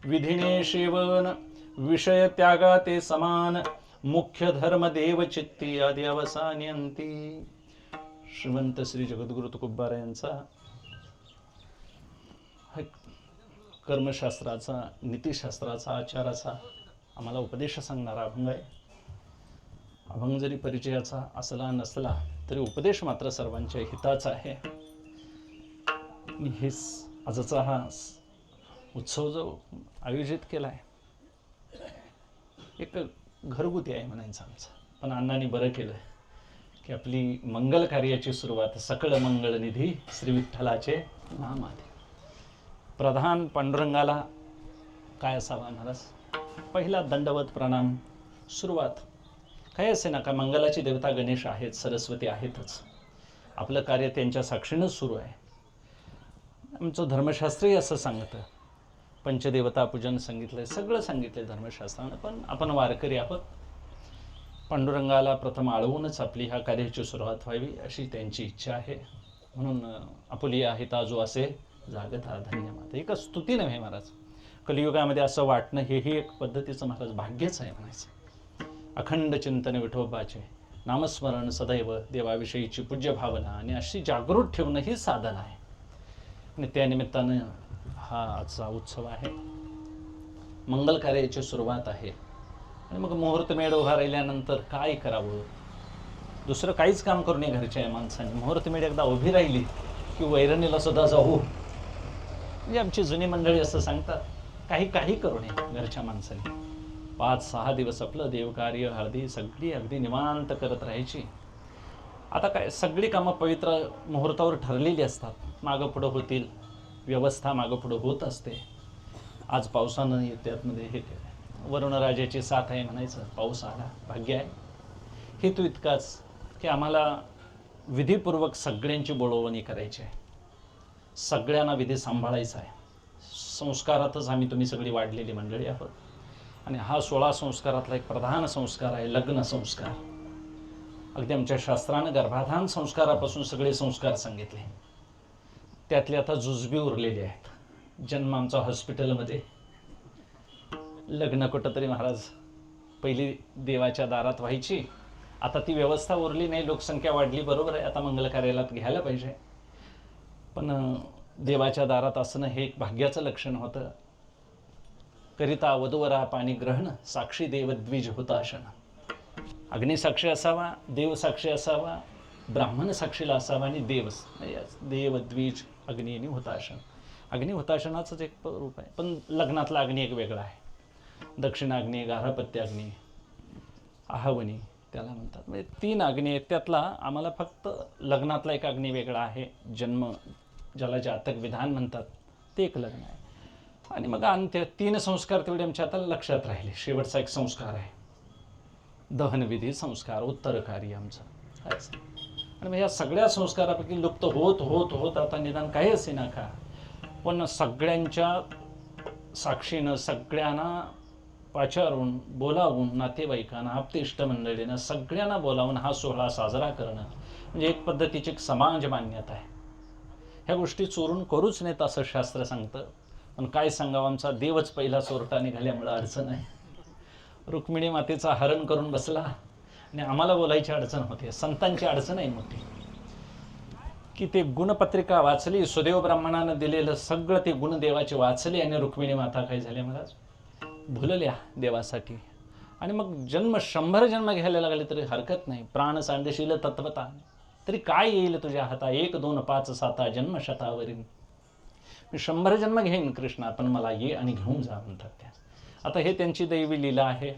विधिने सेवन विषय त्यागा ते समान, मुख्य धर्म देव चित्ती आदि अवसान्यंती. श्रीमंत श्री जगद्गुरु तुकोबारा यांचा कर्मशास्त्राचा, नीतिशास्त्राचा, आचाराचा आम्हाला उपदेश सांगणारा अभंग आहे. अभंग जरी परिचयाचा असला नसला तरी उपदेश मात्र सर्वांच्या हिताचा आहे. हे आजचा हा उत्सव जो आयोजित केला आहे एक घरगुती आहे म्हणायचं आमचं, पण अण्णांनी बरं केलं की आपली मंगल कार्याची सुरुवात सकळ मंगलनिधी श्री विठ्ठलाचे नाम आले. प्रधान पांडुरंगाला काय असावा महाराज? पहिला दंडवत प्रणाम. सुरुवात काय असे ना का मंगलाची देवता गणेश आहेत, सरस्वती आहेतच. आपलं कार्य त्यांच्या साक्षीनंच सुरू आहे. आमचं धर्मशास्त्रही असं सांगतं, पंचदेवता पूजन सांगितलंय, सगळं सांगितलंय धर्मशास्त्रानं. पण आपण वारकरी आहोत, पांडुरंगाला प्रथम आळवूनच आपली ह्या कार्याची सुरुवात व्हावी अशी त्यांची इच्छा आहे. म्हणून आपुली आहे ताजो असे जागता धन्य माता. एक स्तुती नव्हे महाराज, कलियुगामध्ये असं वाटणं हेही एक पद्धतीचं महाराज भाग्यच आहे म्हणायचं. अखंड चिंतन विठोबाचे, नामस्मरण सदैव, देवाविषयीची पूज्य भावना आणि अशी जागृत ठेवणं ही साधन आहे. आणि त्यानिमित्तानं हा आजचा उत्सव आहे, मंगल कार्याची सुरुवात आहे. आणि मग मुहूर्तमेढ उभा राहिल्यानंतर काय करावं, दुसरं काहीच काम करू नये घरच्या माणसांनी. मुहूर्तमेढ एकदा उभी राहिली की वैरणीला सुद्धा जाऊ, म्हणजे आमची जुनी मंडळी असं सांगतात, काही करू नये घरच्या माणसांनी. 5-6 दिवस आपलं देवकार्य, हळदी सगळी अगदी निवांत करत राहायची. आता काय सगळी कामं पवित्र मुहूर्तावर ठरलेली असतात, मागं पुढं होतील, व्यवस्था मागं पुढं होत असते. आज पावसानं त्यातमध्ये हे केलं, वरुणराजाची साथ आहे म्हणायचं, पाऊस आला, भाग्य आहे. हेतू इतकाच की आम्हाला विधीपूर्वक सगळ्यांची बोलवणी करायची आहे, सगळ्यांना विधी सांभाळायचा आहे. संस्कारातच आम्ही तुम्ही सगळी वाढलेली मंडळी आहोत. आणि हा 16 संस्कारातला एक प्रधान संस्कार आहे लग्न संस्कार. अगदी आमच्या शास्त्रानं गर्भाधान संस्कारापासून सगळे संस्कार सांगितले. त्यातले आता जुजबी उरलेले आहेत. जन्म आमचा हॉस्पिटलमध्ये, लग्न कुठं तरी महाराज पहिली देवाच्या दारात व्हायची. आता ती व्यवस्था उरली नाही, लोकसंख्या वाढली, बरोबर आहे, आता मंगल कार्याला घ्यायला पाहिजे. पण देवाच्या दारात असणं हे एक भाग्याचं लक्षण होतं. करिता वधूवरा पाणी ग्रहण, साक्षी देव द्विज हुताशन. अग्निसाक्षी असावा, देव साक्षी असावा, ब्राह्मण साक्षीला असावा आणि देव द्विज अग्नी आणि हुताशन. अग्नी हुताशनाचंच एक रूप आहे. पण लग्नातला अग्नी एक वेगळा आहे. दक्षिणाग्नी, गार्हपत्य अग्नी, आहवनी त्याला म्हणतात. म्हणजे 3 अग्नी आहेत. त्यातला आम्हाला फक्त लग्नातला एक अग्नी वेगळा आहे. जन्म ज्याला जातक विधान म्हणतात ते एक लग्न आहे. आणि मग अंत्य 3 संस्कार तेवढे आमच्या आता लक्षात राहिले. शेवटचा एक संस्कार आहे दहनविधी संस्कार, उत्तरकारी आमचं. आणि मग या सगळ्या संस्कारापैकी लुप्त होत होत होत आता निदान काही असे ना का, पण सगळ्यांच्या साक्षीनं, सगळ्यांना पाचारून बोलावून, नातेवाईकांना, आप्तेष्ट मंडळीनं सगळ्यांना बोलावून हा सोहळा साजरा करणं म्हणजे एक पद्धतीची एक समाज मान्यता आहे. ह्या गोष्टी चोरून करूच नाहीत असं शास्त्र सांगतं. पण काय सांगावं, आमचा देवच पहिला चोरटा निघाल्यामुळं अडचण आहे. रुक्मिणी मातेचा हरण करून बसला आणि आम्हाला बोलायची अडचण होते. संतांची अडचण आहे मोठी की ते गुणपत्रिका वाचली, सुदेव ब्राह्मणानं दिलेलं सगळं ते गुण देवाचे वाचले आणि रुक्मिणी माता काय झाले महाराज, भुलल्या देवासाठी. आणि मग 100 जन्म घ्यायला लागले तरी हरकत नाही. प्राण सांडशील तत्वता, तरी काय येईल तुझ्या हाता, 1 2 5 7 जन्म शतावरील. मी 100 जन्म घेईन कृष्णा, पण मला ये आणि घेऊन जा म्हणतात त्या. आता हे त्यांची दैवी लीला आहे.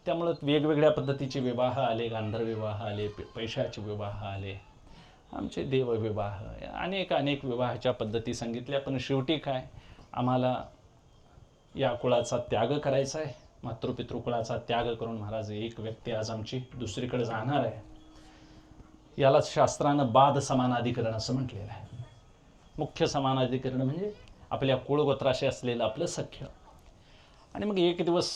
त्यामुळं वेगवेगळ्या पद्धतीचे विवाह आले, गांधर्व विवाह आले, पैशाचे विवाह आले, आमचे देवविवाह, अनेक विवाहाच्या पद्धती सांगितल्या. पण शेवटी काय, आम्हाला या कुळाचा त्याग करायचा आहे. मातृपितृकुळाचा त्याग करून महाराज एक व्यक्ती आज आमची दुसरीकडे जाणार आहे. यालाच शास्त्रानं बाद समानाधिकरण असं म्हटलेलं आहे. मुख्य समानाधिकरण म्हणजे आपल्या कुळगोत्राशी असलेलं आपलं सख्य. आणि मग एक दिवस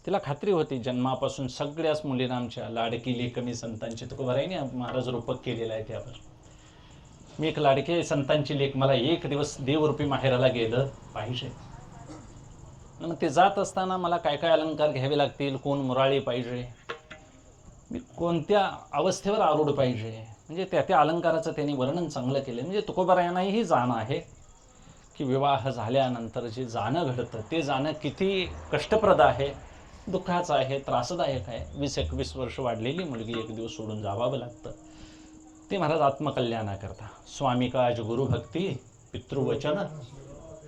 तिला खात्री होती जन्मापासून सगळ्याच मुलींना आमच्या लाडकी लेकमी संतांची, तुकोबारायने महाराज रूपक केलेलं आहे त्यावर. मी एक लाडकी संतांची लेख, मला एक दिवस देवरूपी माहेराला गेलं पाहिजे. मग ते जात असताना मला काय काय अलंकार घ्यावे लागतील, कोण मुराळी पाहिजे, मी कोणत्या अवस्थेवर आरूढ पाहिजे, म्हणजे त्या त्या अलंकाराचं त्यांनी वर्णन चांगलं केलं. म्हणजे तुकोबारायांनाही ही जाण आहे की विवाह झाल्यानंतर जे जाणं घडतं ते जाणं किती कष्टप्रद आहे, दुःखाचं आहे, त्रासदायक आहे. 20-21 वर्ष वाढलेली मुलगी एक दिवस सोडून जावावं लागतं. ते महाराज आत्मकल्याणाकरता स्वामी काज गुरुभक्ती पितृवचन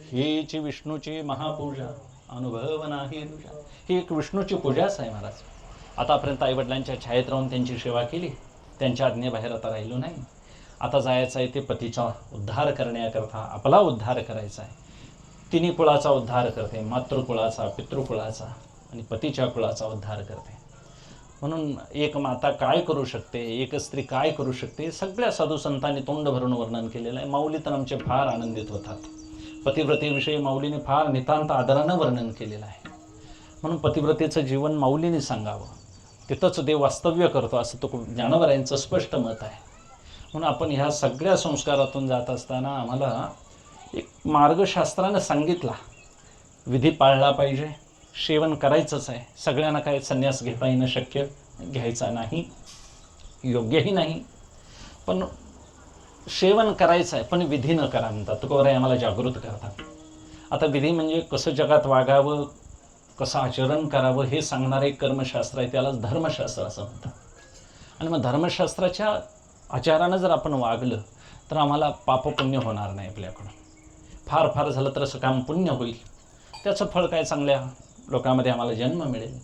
हीची विष्णूची महापूजा अनुभव नाही तुझा. ही एक विष्णूची पूजाच आहे महाराज. आतापर्यंत आईवडिलांच्या छायेत राहून त्यांची सेवा केली, त्यांच्या आज्ञेबाहेर आता राहिलो नाही. आता जायचं आहे ते पतीचा उद्धार करण्याकरता, आपला उद्धार करायचा आहे. तिन्ही कुळाचा उद्धार करते, मातृकुळाचा, पितृकुळाचा आणि पतीच्या कुळाचा उद्धार करते. म्हणून एक माता काय करू शकते, एक स्त्री काय करू शकते, सगळ्या साधू संतांनी तोंड भरून वर्णन केलेलं आहे. माऊली तर आमचे फार आनंदित होतात. पतिव्रतेविषयी माऊलीने फार नितांत आदरानं वर्णन केलेलं आहे. म्हणून पतिव्रतेचं जीवन माऊलीने सांगावं, तिथंच देव वास्तव्य करतो असं तो ज्ञानोबरायांचं स्पष्ट मत आहे. म्हणून आपण ह्या सगळ्या संस्कारातून जात असताना आम्हाला एक मार्गशास्त्रानं सांगितला, विधी पाळला पाहिजे, सेवन करायचंच आहे. सगळ्यांना काय संन्यास घेता येणं शक्य घ्यायचा नाही, योग्यही नाही, पण सेवन करायचं आहे, पण विधी न करा म्हणतात. तुकोबाराय आम्हाला जागृत करतात. आता विधी म्हणजे कसं जगात वागावं, कसं आचरण करावं हे सांगणारं एक कर्मशास्त्र आहे, त्यालाच धर्मशास्त्र असं म्हणतात. आणि मग धर्मशास्त्राच्या आचारानं जर आपण वागलं तर आम्हाला पापपुण्य होणार नाही आपल्याकडून. फार फार झालं तर असं काम पुण्य होईल, त्याचं फळ काय चांगल्या लोकांमध्ये आम्हाला जन्म मिळेल.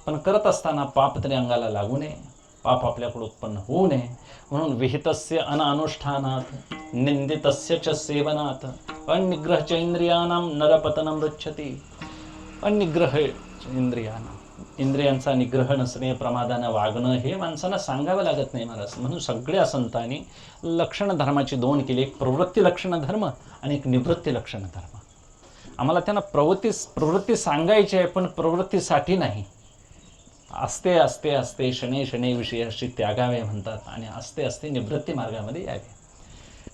पण करत असताना पाप तरी अंगाला लागू नये, पाप आपल्याकडे उत्पन्न होऊ नये. म्हणून विहितस्य अनानुष्ठानात निंदितस्य च सेवनात अनिग्रह च इंद्रियानां नरपतनं गच्छति. अनिग्रह इंद्रियानां, इंद्रियांचा निग्रह नसणे, प्रमादानं वागणं हे माणसांना सांगावं लागत नाही महाराज. म्हणून सगळ्या संतांनी लक्षण धर्माची दोन केली, एक प्रवृत्ती लक्षण धर्म आणि एक निवृत्ती लक्षण धर्म. आम्हाला त्यांना प्रवृत्ती सांगायची आहे, पण प्रवृत्तीसाठी नाही. असते असते असते शनै शनै विषयाशी त्यागावे म्हणतात, आणि असते असते निवृत्ती मार्गामध्ये यावे.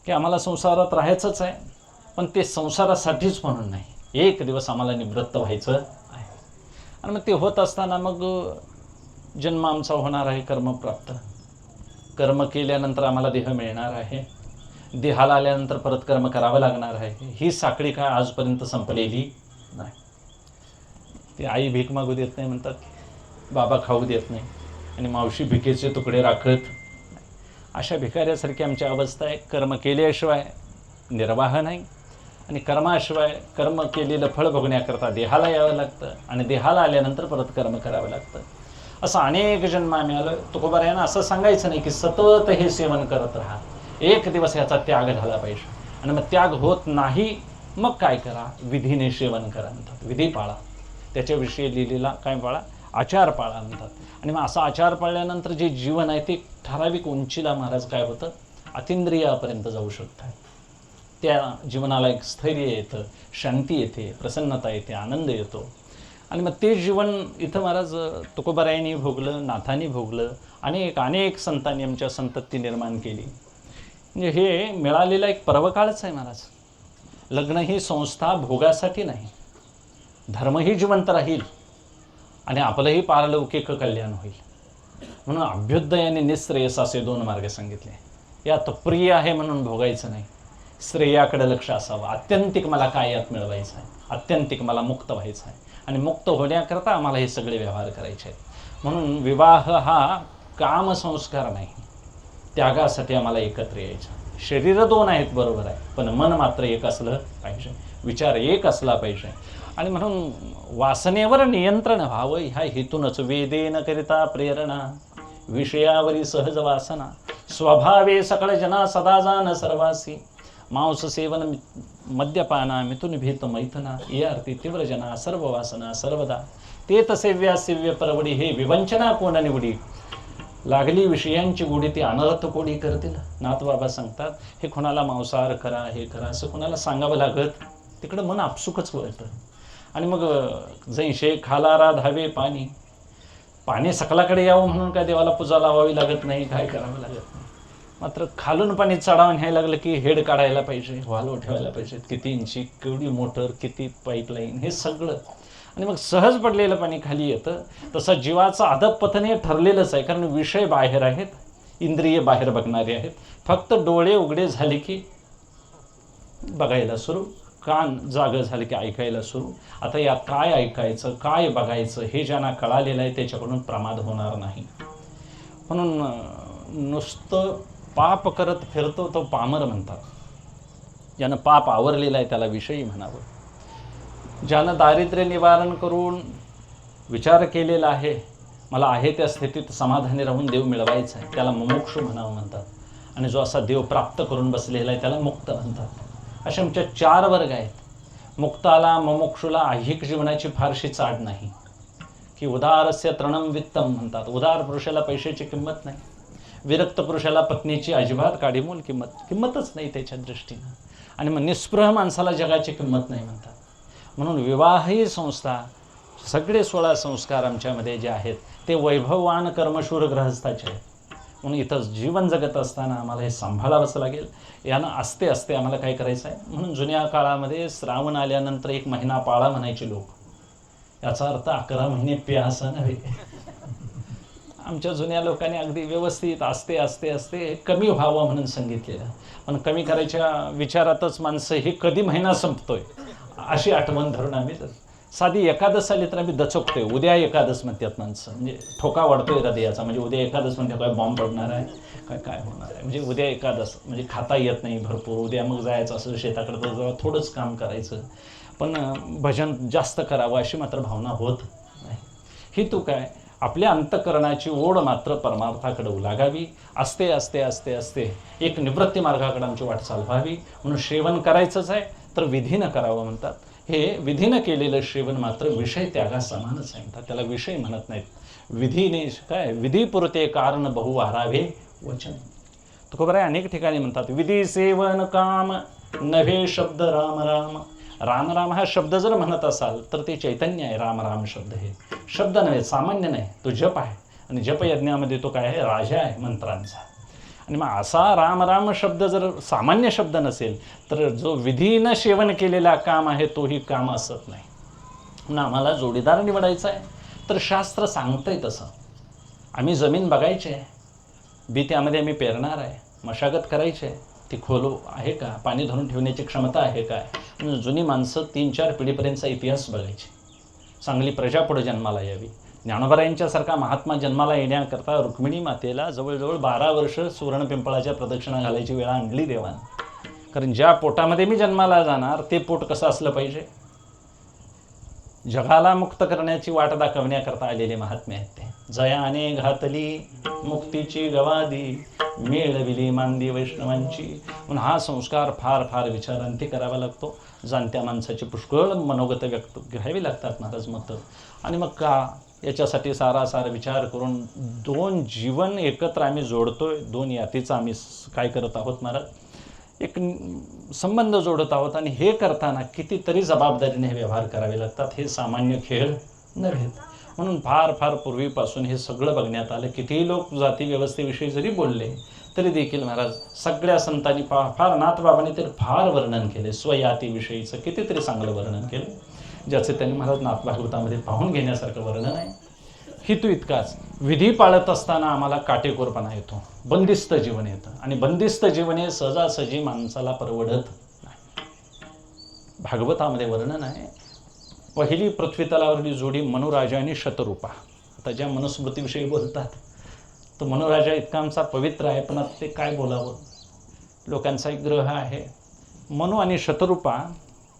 की आम्हाला संसारात राहायचंच आहे, पण ते संसारासाठीच म्हणून नाही, एक दिवस आम्हाला निवृत्त व्हायचं आहे. आणि मग ते होत असताना मग जन्म आमचा होणार आहे कर्मप्राप्त. कर्म केल्यानंतर आम्हाला देह मिळणार आहे, देहाला आल्यानंतर परत कर्म करावं लागणार आहे. ही साखळी काय आजपर्यंत संपलेली नाही. ती आई भीक मागू देत नाही म्हणतात, बाबा खाऊ देत नाही, आणि मावशी भिकेचे तुकडे राखत. अशा भिकाऱ्यासारखी आमची अवस्था आहे. कर्म केल्याशिवाय निर्वाह नाही, आणि कर्माशिवाय कर्म केलेलं फळ भोगण्याकरता देहाला यावं लागतं, आणि देहाला आल्यानंतर परत कर्म करावं लागतं. असं अनेक जन्म आम्ही आलो. तुकोबारायांना असं सांगायचं नाही की सतत हे सेवन करत राहा, एक दिवस याचा त्याग झाला पाहिजे. आणि मग त्याग होत नाही, मग काय करा, विधीने सेवन करा म्हणतात. विधी पाळा, त्याच्याविषयी लिहिलेला काय पाळा, आचार पाळा म्हणतात. आणि मग असा आचार पाळल्यानंतर जे जीवन आहे ते ठराविक उंचीला महाराज काय होतं, अतिंद्रियापर्यंत जाऊ शकतात. त्या जीवनाला एक स्थैर्य येतं, शांती येते, प्रसन्नता येते, आनंद येतो. आणि मग ते जीवन इथं महाराज तुकोबारायांनी भोगलं, नाथांनी भोगलं, अनेक संतांनी आमच्या संतती निर्माण केली. म्हणजे हे मिळालेला एक पर्वकाळच आहे महाराज. लग्न ही संस्था भोगासाठी नाही, धर्म ही जिवंत राहील आणि आपलंही पारलौकिक कल्याण होईल. म्हणून अभ्युदय आणि निःश्रेयस असे दोन मार्ग सांगितले. यात प्रिय आहे म्हणून भोगायचं नाही, श्रेयाकडे लक्ष असावं. आत्यंतिक मला काय यात मिळवायचं आहे, आत्यंतिक मला मुक्त व्हायचं आहे, आणि मुक्त होण्याकरता आम्हाला हे सगळे व्यवहार करायचे आहेत. म्हणून विवाह हा कामसंस्कार नाही, त्यागासाठी आम्हाला एकत्र यायचं. शरीर दोन आहेत बरोबर आहे, पण मन मात्र एक असलं पाहिजे, विचार एक असला पाहिजे. आणि म्हणून वासनेवर नियंत्रण व्हावं ह्या हेतूनच वेदेन करिता प्रेरणा विषयावरी सहज वासना स्वभावे सकळ जना सदा जान सर्वासी मांस सेवन मद्यपाना मिथुन भीत मैथुना या अर्थी तीव्र जना सर्व वासना सर्वदा तेत सेव्या सेव्य परवडी हे विवंचना कोण निवडी लागली विषयांची गोडी ती अनर्थ कोडी करतील. नाथबाबा सांगतात हे कोणाला मांसाहार करा हे करा असं कोणाला सांगावं लागत, तिकडं मन आपसुकच वळतं. आणि मग जैशे खालारा धावे पाणी, पाणी सकलाकडे यावं म्हणून काय देवाला पूजा लावावी लागत नाही, काय करावं लागत नाही. मात्र खालून पाणी चढावून न्यायला लागलं की हेड काढायला पाहिजे, वाल्व ठेवायला पाहिजे, किती इंची, केवढी मोटर, किती पाईपलाईन, हे सगळं. आणि मग सहज पडलेलं पाणी खाली येतं. तसं जीवाचं अधःपतन हे ठरलेलंच आहे, कारण विषय बाहेर आहेत, इंद्रिय बाहेर बघणारे आहेत. फक्त डोळे उघडे झाले की बघायला सुरू, कान जागं झाले की ऐकायला सुरू. आता या काय ऐकायचं, काय बघायचं हे ज्यांना कळालेलं आहे त्याच्याकडून प्रमाद होणार नाही. म्हणून नुसतं पाप करत फिरतो तो पामर म्हणतात. ज्यानं पाप आवरलेलं आहे त्याला विषयी म्हणावं. ज्यानं दारिद्र्य निवारण करून विचार केलेला आहे, मला आहे त्या स्थितीत समाधानी राहून देव मिळवायचा आहे, त्याला मुमुक्षु म्हणावं म्हणतात. आणि जो असा देव प्राप्त करून बसलेला आहे त्याला मुक्त म्हणतात. असे आमच्या 4 वर्ग आहेत. मुक्ताला, मुमुक्षुला ऐहिक जीवनाची फारशी चाड नाही, की उदारस्य तृणम वित्तम म्हणतात. उदार पुरुषाला पैशाची किंमत नाही, विरक्त पुरुषाला पत्नीची अजिबात काडीमोल किंमतच नाही त्याच्या दृष्टीनं. आणि मग निस्पृह माणसाला जगाची किंमत नाही म्हणतात. म्हणून विवाही संस्था, सगळे 16 संस्कार आमच्यामध्ये जे आहेत ते वैभववान कर्मशूर गृहस्थाचे आहेत. म्हणून इथं जीवन जगत असताना आम्हाला हे सांभाळावंच लागेल. यानं असते असते आम्हाला काय करायचं आहे. म्हणून जुन्या काळामध्ये श्रावण आल्यानंतर 1 महिना पाळा म्हणायचे लोक. याचा अर्थ 11 महिने प्या असं नव्हे. आमच्या जुन्या लोकांनी अगदी व्यवस्थित असते असते असते कमी व्हावं म्हणून सांगितलेलं. पण कमी करायच्या विचारातच माणसं हे कधी महिना संपतोय अशी आठवण धरून आम्ही साधी एकादश आली तर आम्ही दचकतोय. उद्या एकादश म्हणतात माणसं, म्हणजे ठोका वाढतोय हृदयाचा. म्हणजे उद्या एकादश म्हणजे काय बॉम्ब पडणार आहे, काय होणार आहे. म्हणजे उद्या एकादश म्हणजे खाता येत नाही भरपूर. उद्या मग जायचं असं शेताकडे तर जरा थोडंच काम करायचं, पण भजन जास्त करावं अशी मात्र भावना होत नाही. ही तू काय आपल्या अंतःकरणाची ओढ मात्र परमार्थाकडे लागावी. असते असते असते असते एक निवृत्ती मार्गाकडे आमची वाटचाल व्हावी. म्हणून सेवन करायचंच आहे तर विधीनं करावं म्हणतात. हे विधीनं केलेलं सेवन मात्र विषय त्यागा समानच आहे म्हणतात. त्याला विषय म्हणत नाहीत. विधीने काय विधीपुरते कारण बहु वारावे वचन. तुकोबराय अनेक ठिकाणी म्हणतात विधी सेवन काम नव्हे शब्द राम राम. राम राम हा शब्द जर म्हणत असाल तर ते चैतन्य आहे. राम राम शब्द हे शब्द नव्हे, सामान्य नाही, तो जप आहे. आणि जपयज्ञामध्ये तो काय आहे, राजा आहे मंत्रांचा. आणि मग असा राम राम शब्द जर सामान्य शब्द नसेल तर जो विधीनं सेवन केलेला काम आहे तोही काम असत नाही. म्हणून आम्हाला जोडीदार निवडायचा आहे तर शास्त्र सांगतंय तसं. आम्ही जमीन बघायची आहे, बी त्यामध्ये आम्ही पेरणार आहे, मशागत करायची आहे, ती खोल आहे का, पाणी धरून ठेवण्याची क्षमता आहे काय. म्हणजे जुनी माणसं 3-4 पिढीपर्यंतचा इतिहास बघायची. चांगली प्रजा पुढे जन्माला यावी. ज्ञानोबरायांच्यासारखा महात्मा जन्माला येण्याकरता रुक्मिणी मातेला जवळजवळ 12 वर्ष सुवर्णपिंपळाच्या प्रदक्षिणा घालायची वेळ आणली देवानं. कारण ज्या पोटामध्ये मी जन्माला जाणार ते पोट कसं असलं पाहिजे, जगाला मुक्त करण्याची वाट दाखवण्याकरता आलेले महात्मे आहेत ते. जयाने घातली मुक्तीची गवादी, मेळविली मांदी वैष्णवांची. म्हणून हा संस्कार फार फार विचारांती करावा लागतो. जाणत्या माणसाची पुष्कळ मनोगत व्यक्त घ्यावी लागतात महाराज मतं. आणि मग का याच्यासाठी सारासार विचार करून 2 जीवन एकत्र आम्ही जोडतोय. 2 यातीचा आम्ही काय करत आहोत महाराज, एक संबंध जोडत आहोत. आणि हे करताना कितीतरी जबाबदारीने हे व्यवहार करावे लागतात. हे सामान्य खेळ नव्हेत. म्हणून फार फार पूर्वीपासून हे सगळं बघण्यात आलं. कितीही लोक जाती व्यवस्थेविषयी जरी बोलले तरी देखील महाराज सगळ्या संतांनी फार नाथबाबांनी तर फार वर्णन केले. स्वयातीविषयीचं कितीतरी चांगलं वर्णन केलं, ज्याचे त्यांनी महाराज नाथभागवतामध्ये पाहून घेण्यासारखं वर्णन आहे. हेतू इतकाच, विधी पाळत असताना आम्हाला काटेकोरपणा येतो, बंदिस्त जीवन येतं. आणि बंदिस्त जीवन हे सहजासहजी माणसाला परवडत नाही. भागवतामध्ये वर्णन आहे, पहिली पृथ्वीतलावरली जोडी मनुराजा आणि शतरूपा. आता ज्या मनुस्मृतीविषयी बोलतात तो मनुराजा इतका आमचा पवित्र आहे, पण आता ते काय बोलावं, लोकांचा एक ग्रह आहे. मनु आणि शतरूपा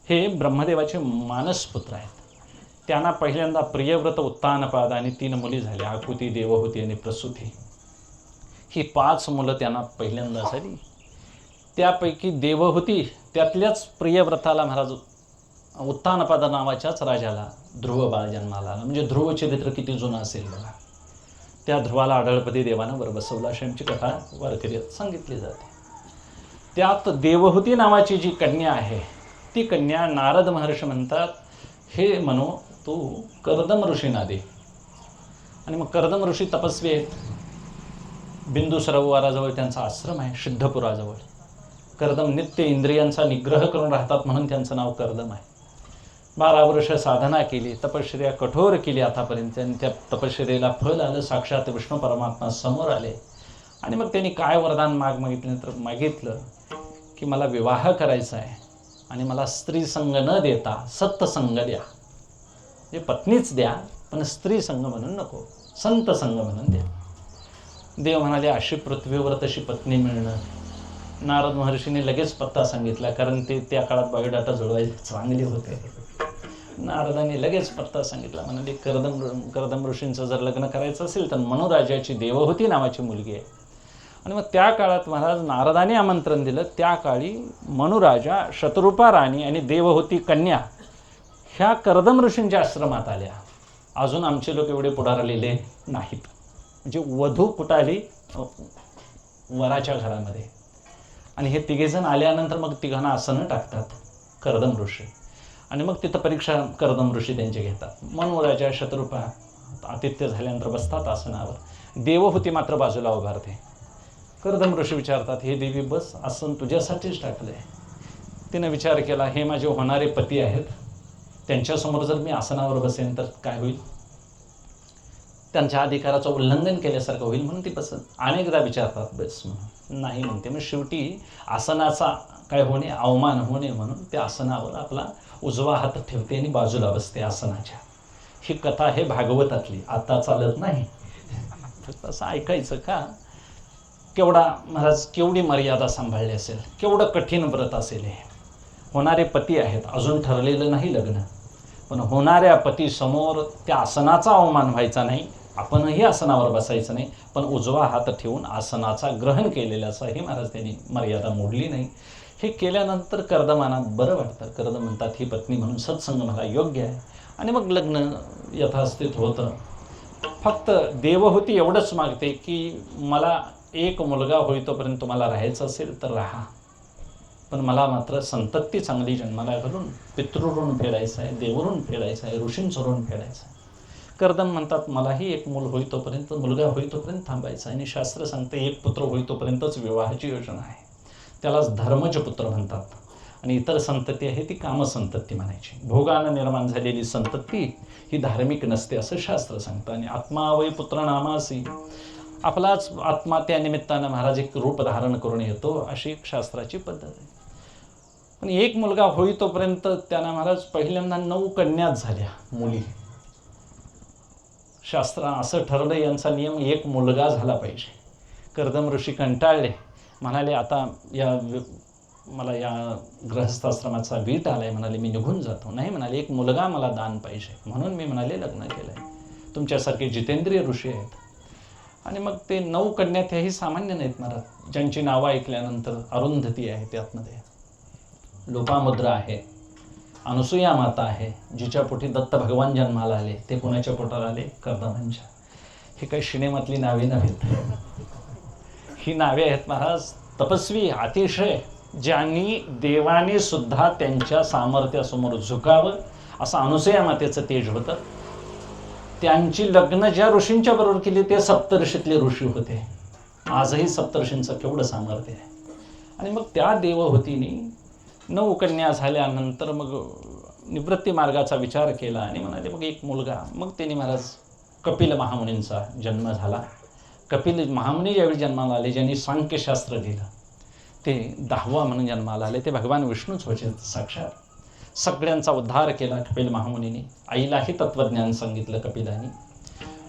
हे ब्रह्मदेवाचे मानसपुत्र आहेत. त्यांना पहिल्यांदा प्रियव्रत, उत्तानपाद आणि 3 मुली झाल्या, आकुती, देवहूती आणि प्रसूती. ही 5 मुलं त्यांना पहिल्यांदा झाली. त्यापैकी देवहूती त्यातल्याच प्रियव्रताला महाराज उत्तानपाद नावाच्याच राजाला ध्रुव बाळ जन्माला आला. म्हणजे ध्रुव चरित्र किती जुनं असेल बघा. त्या ध्रुवाला आढळपती देवानं वर बसवला अशी आमची कथा वारकरीत सांगितली जाते. त्यात देवहूती नावाची जी कन्या आहे ती कन्या नारद महर्षी म्हणतात, हे मनो तू कर्दम ऋषींना दे. आणि मग कर्दम ऋषी तपस्वी आहेत, बिंदू सरोवराजवळ त्यांचा आश्रम आहे, सिद्धपुराजवळ. कर्दम नित्य इंद्रियांचा निग्रह करून राहतात म्हणून त्यांचं नाव कर्दम आहे. 12 वर्ष साधना केली, तपश्चर्या कठोर केली आतापर्यंत, आणि त्या तपश्चर्येला फळ आलं. साक्षात विष्णू परमात्मा समोर आले आणि मग त्यांनी काय वरदान मागितलं तर मागितलं की मला विवाह करायचा आहे आणि मला स्त्री संग न देता सत्संग द्या. म्हणजे पत्नीच द्या पण स्त्री संग म्हणून नको, संत संग म्हणून द्या. देव म्हणाले अशी पृथ्वीवर तशी पत्नी मिळणं. नारद महर्षीने लगेच पत्ता सांगितला, कारण ते त्या काळात बायोडाटा जुळवायचे चांगले होते. नारदाने लगेच पत्ता सांगितला. म्हणाले कर्दम ऋषींचं जर लग्न करायचं असेल तर मनोराजाची देवहूती नावाची मुलगी आहे. आणि मग त्या काळात महाराज नारदाने आमंत्रण दिलं. त्या काळी मनुराजा, शतरूपा राणी आणि देवहूती कन्या ह्या कर्दम ऋषींच्या आश्रमात आल्या. अजून आमचे लोक एवढे पुढार आलेले नाहीत. म्हणजे वधू कुठाली वराच्या घरामध्ये, आणि हे तिघेजण आल्यानंतर मग तिघांना आसनं टाकतात कर्दम ऋषी, आणि मग तिथं परीक्षा कर्दम ऋषी त्यांचे घेतात. मनुराजा, शतरूपा आतिथ्य झाल्यानंतर बसतात आसनावर. देवहूती मात्र बाजूला उभारते. कर्दम ऋषी विचारतात, हे देवी बस, आसन तुझ्यासाठीच टाकलं आहे. तिनं विचार केला, हे माझे होणारे पती आहेत, त्यांच्यासमोर जर मी आसनावर बसेन तर काय होईल, त्यांच्या अधिकाराचं उल्लंघन केल्यासारखं होईल, म्हणून ती बसत. अनेकदा विचारतात बस म्हणून, नाही म्हणते. मग शेवटी आसनाचा काय होणे, अवमान होणे म्हणून त्या आसनावर आपला उजवा हात ठेवते आणि बाजूला बसते आसनाच्या. ही कथा हे भागवतातली, आता चालत नाही. तसं ऐकायचं का? केवढा महाराज, केवढी मर्यादा सांभाळली असेल, केवढं कठीण व्रत असेल हे. होणारे पती आहेत, अजून ठरलेलं नाही लग्न, पण होणाऱ्या पतीसमोर त्या आसनाचा अवमान व्हायचा नाही, आपणही आसनावर बसायचं नाही, पण उजवा हात ठेवून आसनाचा ग्रहण केलेल्याचाही महाराज त्यांनी मर्यादा मोडली नाही. हे केल्यानंतर कर्दमांना बरं वाटतं. कर्दम म्हणतात, ही पत्नी म्हणून सत्संग मला योग्य आहे, आणि मग लग्न यथास्थित होतं. फक्त देवहूती एवढंच मागते की मला एक मुलगा होईतोपर्यंत तुम्हाला राहायचं असेल तर राहा, पण मला मात्र संतती चांगली जन्माला घालून पितृऋण फेडायचं आहे, देवऋण फेडायचं आहे, ऋषींचं ऋण फेडायचं आहे. कर्दम म्हणतात, मलाही एक मूल होईतोपर्यंत, मुलगा होईतोपर्यंत थांबायचं आहे, आणि शास्त्र सांगते एक पुत्र होईतोपर्यंतच विवाहाची योजना आहे. त्यालाच धर्मज पुत्र म्हणतात. आणि इतर संतती आहे ती कामसंतती म्हणायची. भोगानं निर्माण झालेली संतती ही धार्मिक नसते असं शास्त्र सांगतं. आणि आत्मा वै पुत्र नामासी, आपलाच आत्मा त्या निमित्तानं महाराज एक रूप धारण करून येतो, अशी एक शास्त्राची पद्धत आहे. पण एक मुलगा होईतोपर्यंत त्यांना महाराज पहिल्यांदा 9 कन्याच झाल्या मुली. शास्त्र असं ठरलं, यांचा नियम एक मुलगा झाला पाहिजे. कर्दम ऋषी कंटाळले, म्हणाले आता मला या गृहस्थाश्रमाचा वीट आलाय, म्हणाले मी निघून जातो. नाही म्हणाले, एक मुलगा मला दान पाहिजे, म्हणून मी म्हणाले लग्न केलंय. तुमच्यासारखे जितेंद्रिय ऋषी आहेत. आणि मग ते 9 कन्या त्याही सामान्य नाहीत महाराज, ज्यांची नावं ऐकल्यानंतर अरुंधती आहे, त्यातमध्ये लोपामुद्रा आहे, अनुसूया माता आहे, जिच्या पोटी दत्त भगवान जन्माला आले. ते कोणाच्या पोटाला आले? कर्दमांच्या. हे काही सिनेमातली नावे नाहीत, ही नावे आहेत महाराज तपस्वी अतिशय, ज्यांनी देवाने सुद्धा त्यांच्या सामर्थ्यासमोर झुकावं असं अनुसूया मातेचं तेज होतं. त्यांची लग्न ज्या ऋषींच्या बरोबर केली ते सप्तर्षीतले ऋषी होते. आजही सप्तर्षींचं केवढं सामर्थ्य आहे. आणि मग त्या देवहूतीने 9 कन्या झाल्यानंतर मग निवृत्ती मार्गाचा विचार केला आणि म्हणाले मग एक मुलगा. मग त्यांनी महाराज कपिल महामुनींचा जन्म झाला. कपिल महामुनी ज्यावेळी जन्माला आले, ज्यांनी सांख्यशास्त्र दिलं, ते 10वा म्हणून जन्माला आले. ते भगवान विष्णूच होते साक्षात. सगळ्यांचा उद्धार केला कपिल महामुनीने. आईलाही तत्त्वज्ञान सांगितलं कपिलाने.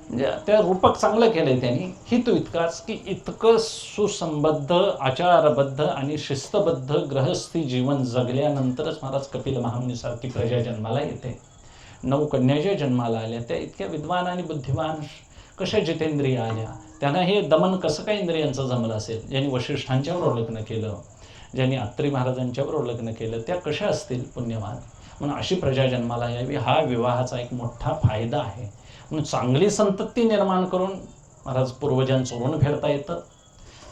म्हणजे त्या रूपक चांगलं केलंय त्यांनी. हितू इतकाच की इतकं सुसंबद्ध, आचारबद्ध आणि शिस्तबद्ध गृहस्थी जीवन जगल्यानंतरच महाराज कपिल महामुनीसारखी प्रजा जन्माला येते. 9 कन्या ज्या जन्माला आल्या त्या इतक्या विद्वान आणि बुद्धिमान कशा जितेंद्रिय आल्या. त्यांना हे दमन कसं काय इंद्रियांचं जमलं असेल. ज्यांनी वशिष्ठांच्याबरोबर लग्न केलं, ज्यांनी अत्रि महाराजांच्याबरोबर लग्न केलं, त्या कशा असतील पुण्यवान. म्हणून अशी प्रजा जन्माला यावी हा विवाहाचा एक मोठा फायदा आहे. म्हणून चांगली संतती निर्माण करून महाराज पूर्वजांचं ऋण फेडता येतं.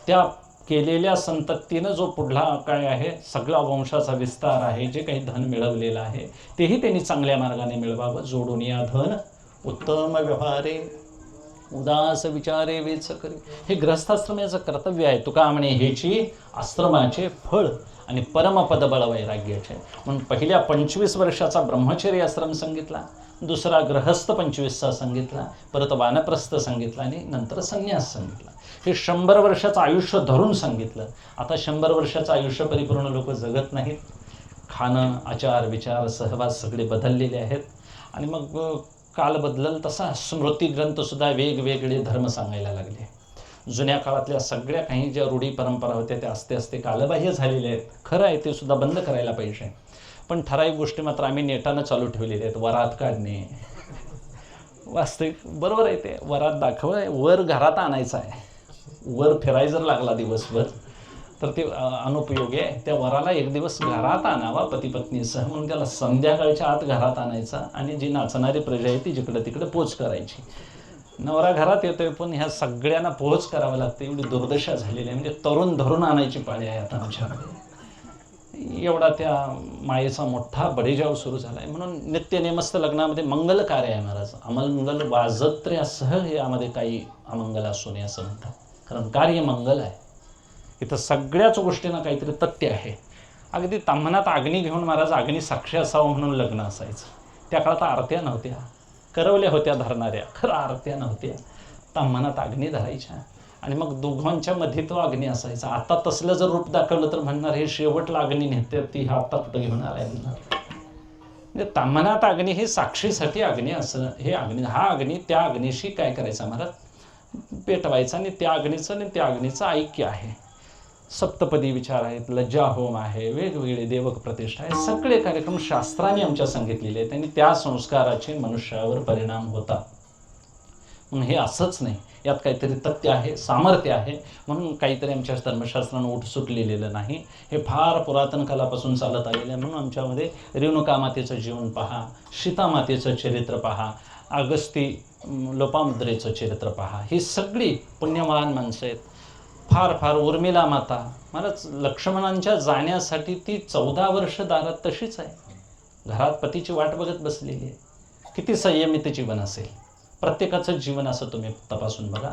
त्या केलेल्या संततीनं जो पुढला काय आहे सगळा वंशाचा विस्तार आहे, जे काही धन मिळवलेलं आहे तेही त्यांनी चांगल्या मार्गाने मिळवावं. जोडून या धन उत्तम व्यवहारे उदास विचारे वेच करी. हे गृहस्थाश्रमाचं कर्तव्य आहे. तुका म्हणे हेची आश्रमाचे फळ आणि परमपद बळ वैराग्याचे. म्हणून पहिल्या 25 वर्षाचा ब्रह्मचर्य आश्रम सांगितला, दुसरा गृहस्थ 25चा सांगितला, परत वानप्रस्थ सांगितला आणि नंतर संन्यास सांगितला. हे 100 वर्षाचं आयुष्य धरून सांगितलं. आता 100 वर्षाचं आयुष्य परिपूर्ण लोक जगत नाहीत. खाणं, आचार, विचार, सहवास सगळे बदललेले आहेत. आणि मग काल बदलल तसा स्मृती ग्रंथसुद्धा वेगवेगळे धर्म सांगायला लागले. जुन्या काळातल्या सगळ्या काही ज्या रूढी परंपरा होत्या त्या आस्ते आस्ते कालबाह्य झालेल्या आहेत. खरं आहे, ते सुद्धा बंद करायला पाहिजे. पण ठराविक गोष्टी मात्र आम्ही नेटानं चालू ठेवलेल्या आहेत. वरात काढणे, वास्तविक बरोबर आहे. ते वरात दाखवलं, वर घरात आणायचं आहे. वर फिरायला जर लागला दिवसभर तर ते अनुपयोगी आहे. त्या वराला एक दिवस घरात आणावा पती पत्नीसह, म्हणून त्याला संध्याकाळच्या आत घरात आणायचा आणि जी नाचणारी प्रजा आहे ती जिकडं तिकडं पोच करायची. नवरा घरात येतोय पण ह्या सगळ्यांना पोच करावं लागतं. एवढी दुर्दशा झालेली आहे. म्हणजे तरुण धरून आणायची पाळी आहे आता आमच्याकडे. एवढा त्या मायेचा मोठा बडेजाव सुरू झाला आहे. म्हणून नित्यनेमस्त लग्नामध्ये मंगल कार्य आहे महाराज. अमंगल वाजत्र्यासह यामध्ये काही अमंगल असू नये असं म्हणतात. कारण कार्य मंगल आहे. इथं सगळ्याच गोष्टींना काहीतरी तथ्य आहे. अगदी ताम्हनात अग्नी घेऊन महाराज अग्नी साक्षी असावं म्हणून लग्न असायचं. त्या काळात आरत्या नव्हत्या, करवल्या होत्या धरणाऱ्या, खरं आरत्या नव्हत्या. ताम्हनात अग्नी धरायच्या आणि मग दोघांच्या मध्ये तो अग्नी असायचा. आता तसलं जर रूप दाखवलं तर म्हणणार हे शेवटला अग्नी नेते, ती हा आता कुठं घेऊन आलाय म्हणणार. म्हणजे ताम्हनात अग्नी हे साक्षीसाठी अग्नी असं, हे अग्नी, हा अग्नी त्या अग्नीशी काय करायचा महाराज, पेटवायचा. आणि त्या अग्नीचं आणि त्या अग्नीचं ऐक्य आहे. सप्तपदी विचार आहेत, लज्जा होम आहे, वेगवेगळे देवक प्रतिष्ठा आहे, सगळे कार्यक्रम शास्त्राने आमच्या सांगितलेले आहेत आणि त्या संस्काराचे मनुष्यावर परिणाम होतात. म्हणून हे असंच नाही, यात काहीतरी तथ्य आहे, सामर्थ्य आहे. म्हणून काहीतरी आमच्या धर्मशास्त्रानं उठ सुटलेलं नाही. हे फार पुरातन कालापासून चालत आलेलं आहे. म्हणून आमच्यामध्ये रेणुका मातेचं जीवन पहा, सीतामातेचं चरित्र पहा, अगस्ती लोपामुद्रेचं चरित्र पहा. ही सगळी पुण्यवान माणसं आहेत. फार फार उर्मिला माता महाराज लक्ष्मणांच्या जाण्यासाठी ती 14 वर्ष दारात तशीच आहे. घरात पतीची वाट बघत बसलेली आहे. किती संयमित जीवन असेल. प्रत्येकाचं जीवन असं तुम्ही तपासून बघा.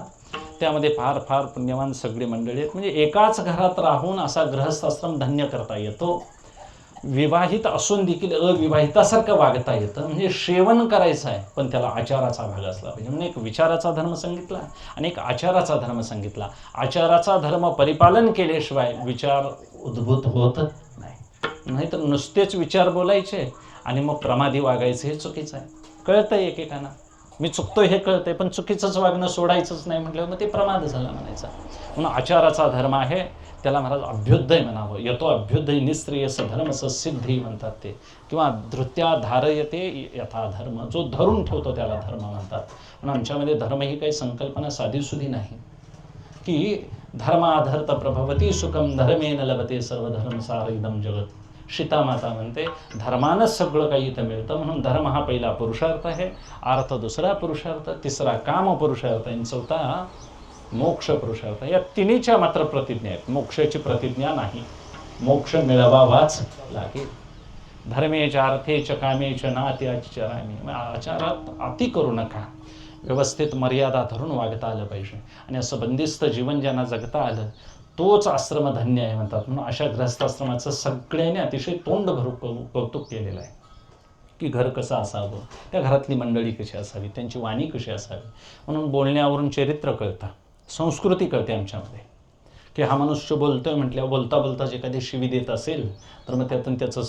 त्यामध्ये फार फार पुण्यवान सगळी मंडळी आहेत. म्हणजे एकाच घरात राहून असा गृहस्थाश्रम धन्य करता येतो. विवाहित असून देखील अविवाहितासारखं वागता येतं. म्हणजे सेवन करायचं आहे पण त्याला आचाराचा भाग असला पाहिजे. म्हणून एक विचाराचा धर्म सांगितला आणि एक आचाराचा धर्म सांगितला. आचाराचा धर्म परिपालन केल्याशिवाय विचार उद्भूत होत नाही. नाहीतर नुसतेच विचार बोलायचे आणि मग प्रमादी वागायचं, हे चुकीचं आहे. कळतंय एकेकांना, मी चुकतोय हे कळतंय, पण चुकीचंच वागणं सोडायचंच नाही म्हटल्यावर मग ते प्रमाद झाला म्हणायचा. म्हणून आचाराचा धर्म आहे, त्याला महाराज अभ्युदय म्हणावं. येतो अभ्युदय निस्त्रियस धर्मस सिद्धी म्हणतात ते, किंवा धृत्या धारयते यथा धर्म, जो धरून ठेवतो त्याला धर्म म्हणतात. म्हणून आमच्यामध्ये धर्म ही काही संकल्पना साधीसुधी नाही की धर्माधर्त प्रभवती सुखम धर्मेन लभते सर्व धर्मसार इदम जगत. सीतामाता म्हणते धर्मानंच सगळं काही इथं मिळतं. म्हणून धर्म हा पहिला पुरुषार्थ आहे, अर्थ दुसरा पुरुषार्थ, तिसरा काम पुरुषार्थ आणि चौथा मोक्ष पुरुषार्थ. या तिन्हीच्या मात्र प्रतिज्ञा आहेत. मोक्षाची प्रतिज्ञा नाही. मोक्ष मिळवावाच लागेल. धर्मेच अर्थेच कामेच नात्याचरामी. आचारात अति करू नका. व्यवस्थित मर्यादा धरून वागता आलं पाहिजे. आणि असं बंदिस्त जीवन ज्यांना जगता आलं तोच आश्रम धन्य आहे म्हणतात. म्हणून अशा गृहस्थाश्रमाचं सगळ्यांनी अतिशय तोंड भरून कौतुक केलेलं आहे की घर कसं असावं, त्या घरातली मंडळी कशी असावी, त्यांची वाणी कशी असावी. म्हणून बोलण्यावरून चरित्र कळतं, संस्कृती कळते आमच्यामध्ये. की हा मनुष्य बोलतोय म्हटल्यावर बोलता बोलता जे एखादी शिवी देत असेल तर मग त्यातून त्याचं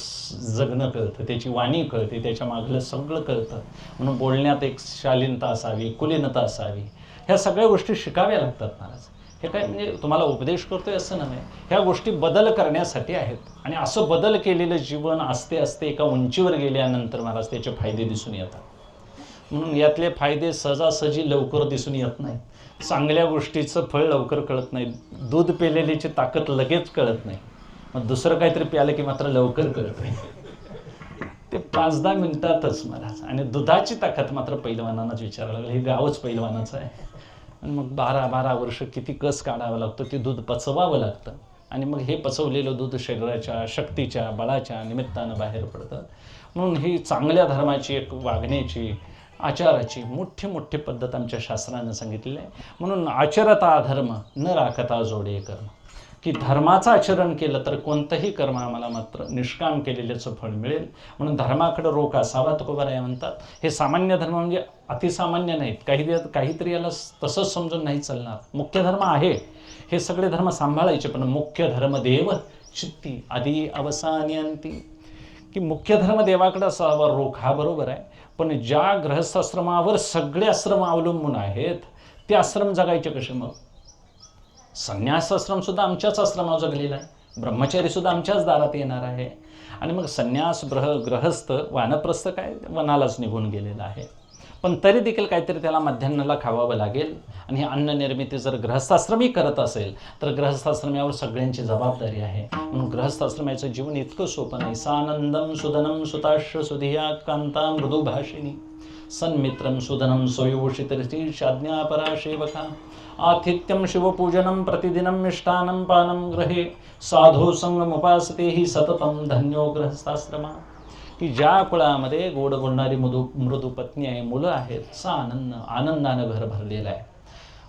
जगणं कळतं, त्याची वाणी कळते, त्याच्या मागलं सगळं कळतं. म्हणून बोलण्यात एक शालीनता असावी, कुलीनता असावी. ह्या सगळ्या गोष्टी शिकाव्या लागतात महाराज. हे काय म्हणजे तुम्हाला उपदेश करतोय असं नव्हे, ह्या गोष्टी बदल करण्यासाठी आहेत. आणि असं बदल केलेलं जीवन आस्ते आस्ते एका उंचीवर गेल्यानंतर महाराज त्याचे फायदे दिसून येतात. म्हणून यातले फायदे सहजासहजी लवकर दिसून येत नाहीत. चांगल्या गोष्टीचं फळ लवकर कळत नाही. दूध पेलेलीची ताकद लगेच कळत नाही. मग दुसरं काहीतरी प्यालं की मात्र लवकर कळत नाही. ते 5-10 मिनिटातच महाराज. आणि दुधाची ताकद मात्र पैलवानांनाच विचारायला लागलं. हे गावच पैलवानाचं आहे. आणि मग 12-12 वर्ष किती कस काढावं लागतं, ते दूध पचवावं लागतं. आणि मग हे पचवलेलं दूध शरीराच्या शक्तीच्या बळाच्या निमित्तानं बाहेर पडतं. म्हणून ही चांगल्या धर्माची एक वागण्याची आचाराची मोठी मोठी पद्धत आमच्या शास्त्रानं सांगितलेली आहे. म्हणून आचरता धर्म न राखता जोडे कर्म, की धर्माचं आचरण केलं तर कोणतंही कर्म आम्हाला मात्र निष्काम केलेल्याचं फळ मिळेल. म्हणून धर्माकडे रोख असावा तुकोबाराय म्हणतात. हे सामान्य धर्म म्हणजे अतिसामान्य नाहीत, काहीतरी याला तसंच समजून नाही चालणार. मुख्य धर्म आहे, हे सगळे धर्म सांभाळायचे, पण मुख्य धर्म देव चित्ती आधी अवसानी अंती, की मुख्य धर्म देवाकडे असावा रोख, हा बरोबर आहे. पण ज्या गृहस्थाश्रमावर सगळे आश्रम अवलंबून आहेत ते आश्रम जगायचे कसे? मग संन्यासाश्रम सुद्धा आमच्याच आश्रमावर जगलेला आहे, ब्रह्मचारी सुद्धा आमच्याच दारात येणार आहे. आणि मग संन्यास गृहस्थ वानप्रस्थ काय वनालाच निघून गेलेला आहे. पण तरी देखील काहीतरी त्याला मध्यान्नाला खावावं लागेल. आणि ही अन्न निर्मिती जर गृहस्थाश्रमी करत असेल तर गृहस्थाश्रमावर सगळ्यांची जबाबदारी आहे. म्हणून गृहस्थाश्रमाचं जीवन इतकं सोपं नाही. सानंदम सुदनम सुताश्र सुधिया कांता मृदुभाषिणी सन्मित्रम सुदनम सोयोषितरिती शाज्ञापरा सेवका आतिथ्यम शिवपूजनम प्रतिदिनं मिष्टानं पानं गृहे साधो संगमुपासते ही सततम धन्यो गृहस्थाश्रमा, की ज्या कुळामध्ये गोड बोलणारी मृदू पत्नी आहे, मुलं आहेत, आनंदानं घर भरलेलं आहे,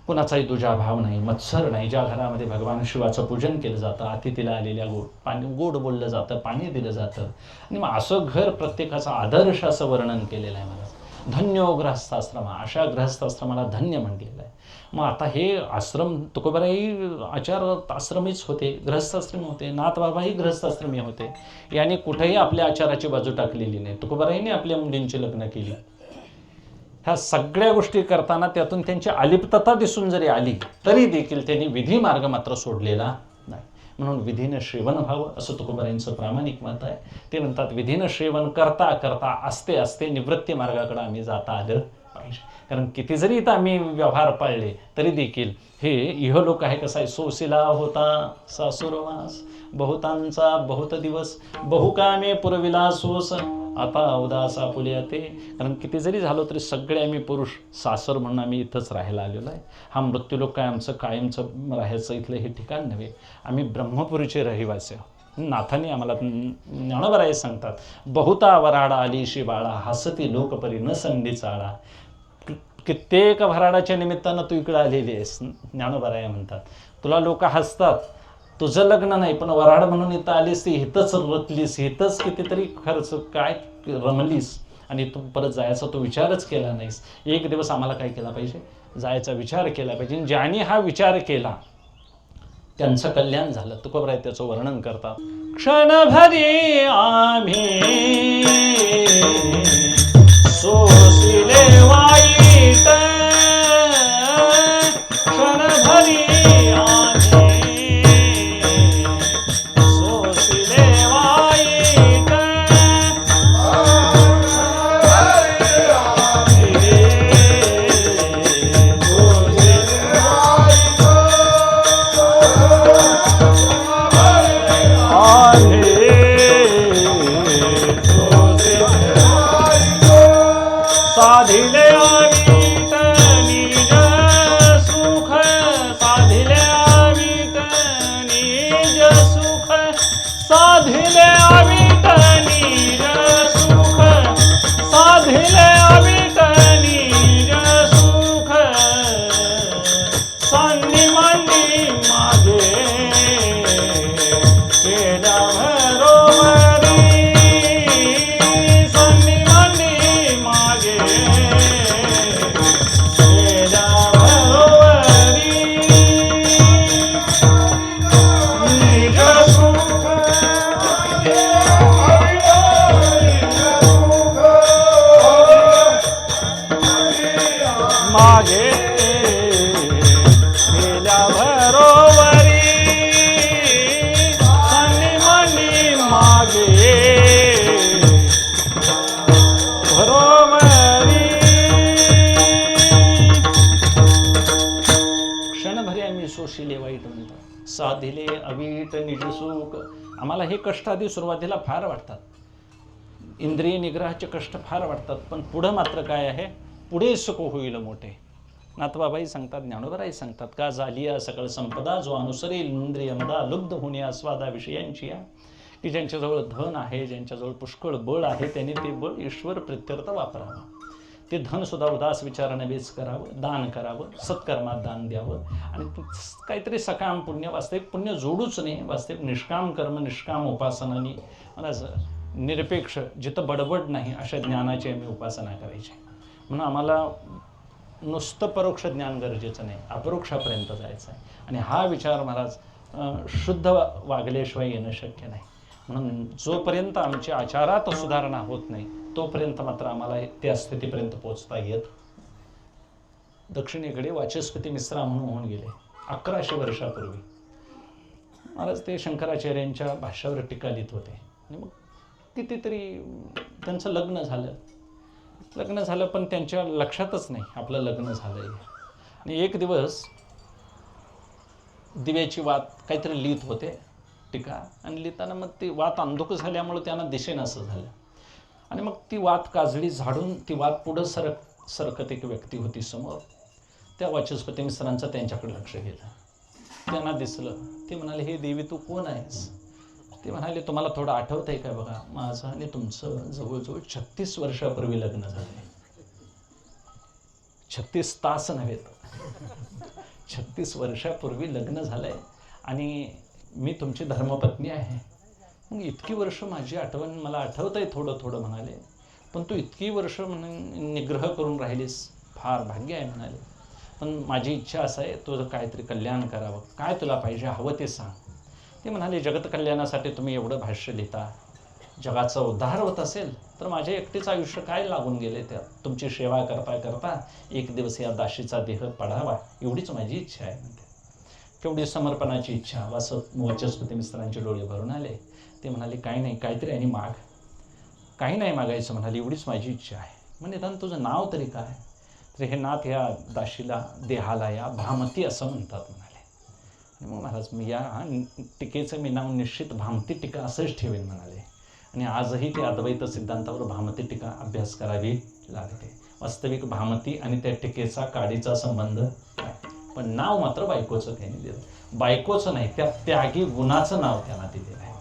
कुणाचाही दुजाभाव नाही, मत्सर नाही, ज्या घरामध्ये भगवान शिवाचं पूजन केलं जातं, अतिथीला आलेल्या गोड बोललं जातं, पाणी दिलं जातं. आणि मग असं घर प्रत्येकाचा आदर्श असं वर्णन केलेलं आहे. मला धन्यो गृहस्थाश्रमा, अशा गृहस्थाश्रमाला धन्य म्हटलेलं आहे. मग आता हे आश्रम तुकोबाराही आचार आश्रमीच होते, गृहस्थाश्रमी होते, नाथबाबाही गृहस्थाश्रमी होते. याने कुठेही आपल्या आचाराची बाजू टाकलेली नाही. तुकोबाराहीने आपल्या मुलींची लग्न केली. ह्या सगळ्या गोष्टी करताना त्यातून त्यांची अलिप्तता दिसून जरी आली तरी देखील त्यांनी विधी मार्ग मात्र सोडलेला नाही. म्हणून विधीनं श्रेवण व्हावं असं तुकोबारायांचं प्रामाणिक मत आहे. ते म्हणतात विधीनं श्रेवण करता करता असते असते निवृत्ती मार्गाकडे आम्ही जाता आलं पाहिजे. कारण किती जरी इथं आम्ही व्यवहार पाळले तरी देखील हे इहलोक आहे. कसं आहे, सोसिला होता सासुरवास बहुतांचा बहुत दिवस बहुकामे पुरविला सोस आता उदास आपुल्या ते. कारण किती जरी झालो तरी सगळे आम्ही पुरुष सासर म्हणून आम्ही इथंच राहायला आलेलो आहे. हा मृत्यूलोक काय आमचं कायमचं राहायचं इथलं हे ठिकाण नव्हे. आम्ही ब्रह्मपुरीचे रहिवासी आहोत. नाथांनी आम्हाला ज्ञानोबाराय सांगतात, बहुता वराडा आलीशी बाळा हसती लोकपरी न संधी चाळा. कित्येक वराडाच्या निमित्तानं तू इकडं आलेली आहेस. ज्ञानोबाराय म्हणतात तुला लोक हसतात, तुझं लग्न नाही पण वराड म्हणून इथं आलीस, ती हितच रतलीस, हितच कितीतरी खर्च काय रमलीस आणि तू परत जायचा तो विचारच केला नाहीस. एक दिवस आम्हाला काय केला पाहिजे, जायचा विचार केला पाहिजे. ज्यांनी हा विचार केला त्यांचं कल्याण झालं. तुकोबाराय त्याचं वर्णन करतात. क्षणभरी आम्ही सोसिले वाईट, क्षणभरी साधिले अवीट निज सुख, साधिले अवीट निज सुख, साधिले अवीट निज सुख, साधिले अवीट निज सुख, सांडी मांडी मागे केला भरोवरी, सांडी मांडी मागे मागे गेल्या भरोवरी, सांडी मांडी मागे भरोवरी. क्षणभरी आम्ही सोशिले वाईट म्हणतात, साधिले अवीट निज सुख. आम्हाला हे कष्ट आधी सुरुवातीला फार वाटतात, इंद्रिय निग्रहाचे कष्ट फार वाटतात, पण पुढं मात्र काय आहे, पुढे सुख होईल मोठे. नाथबाबाई सांगतात, ज्ञानोबाराई सांगतात, का झालिया सकळ संपदा जो अनुसरेल इंद्रिय मदा लुब्ध होणे आस्वादा विषयांची, की ज्यांच्याजवळ धन आहे, ज्यांच्याजवळ पुष्कळ बळ आहे, त्यांनी ते बळ ईश्वर प्रित्यर्थ वापरावं. ते धनसुद्धा उदास विचाराने वेच करावं, दान करावं, सत्कर्मात दान द्यावं आणि काहीतरी सकाम पुण्य, वास्तविक पुण्य जोडूच नाही, वास्तविक निष्काम कर्म, निष्काम उपासनानी मला निरपेक्ष, जिथं बडबड नाही अशा ज्ञानाची आम्ही उपासना करायची. म्हणून आम्हाला नुसतं परोक्ष ज्ञान गरजेचं नाही, अपरोक्षापर्यंत जायचं आहे. आणि हा विचार महाराज शुद्ध वागल्याशिवाय येणं शक्य नाही. म्हणून जोपर्यंत आमच्या आचारात सुधारणा होत नाही तोपर्यंत मात्र आम्हाला त्या स्थितीपर्यंत पोचता येत. दक्षिणेकडे वाचस्पती मिश्रा म्हणून होऊन गेले 1100 वर्षापूर्वी. महाराज ते शंकराचार्यांच्या भाष्यावर टीका लिहित होते आणि मग कितीतरी त्यांचं लग्न झालं पण त्यांच्या लक्षातच नाही आपलं लग्न झालंय. आणि एक दिवस दिव्याची वात काहीतरी लिहित होते टीका, आणि लिहिताना मग ती वात अंधुक झाल्यामुळे त्यांना दिसेनासं झालं. आणि मग ती वात काजळी झाडून ती वात पुढं सरकत एक व्यक्ती होती समोर. त्या वाचस्पती मिश्रांचं त्यांच्याकडे लक्ष गेलं. त्यांना दिसलं. ते म्हणाले, हे देवी तू कोण आहेस? ते म्हणाले, तुम्हाला थोडं आठवत आहे का बघा, माझं आणि तुमचं जवळजवळ 36 वर्षापूर्वी लग्न झालंय. 36 तास नव्हेत, 36 वर्षापूर्वी लग्न झालंय आणि मी तुमची धर्मपत्नी आहे. मग इतकी वर्ष माझी आठवण मला आठवत आहे थोडं थोडं म्हणाले, पण तू इतकी वर्ष म्हणून निग्रह करून राहिलीस, फार भाग्य आहे म्हणाले. पण माझी इच्छा असं आहे, तुझं काहीतरी कल्याण करावं, काय तुला पाहिजे हवं ते सांग. ते म्हणाले, जगत कल्याणासाठी तुम्ही एवढं भाष्य लिहिता, जगाचा उद्धार होत असेल तर माझ्या एकटीचं आयुष्य काय लागून गेले त्यात. तुमची सेवा करता करता एक दिवस या दाशीचा देह पडावा एवढीच माझी इच्छा आहे म्हणते. केवढी समर्पणाची इच्छा. वाचस्पती मिश्रांचे डोळे भरून आले. ते म्हणाले, काही नाही, काहीतरी आणि माग. काही नाही मागायचं म्हणाले, एवढीच माझी इच्छा आहे. म्हणजे निदान तुझं नाव तरी काय? तर हे नाथ या दाशीला देहाला या भामती असं म्हणतात म्हणाले. आणि मग महाराज मी या टीकेचं मी नाव निश्चित भामती टीका असंच ठेवेन म्हणाले. आणि आजही ते अद्वैत सिद्धांतावर भामती टीका अभ्यास करावी लागते. वास्तविक भामती आणि त्या टीकेचा काडीचा संबंध काय, पण नाव मात्र बायकोचं त्यांनी दिलं. बायकोचं नाही, त्या त्यागी गुणाचं नाव त्यांना दिलेलं आहे.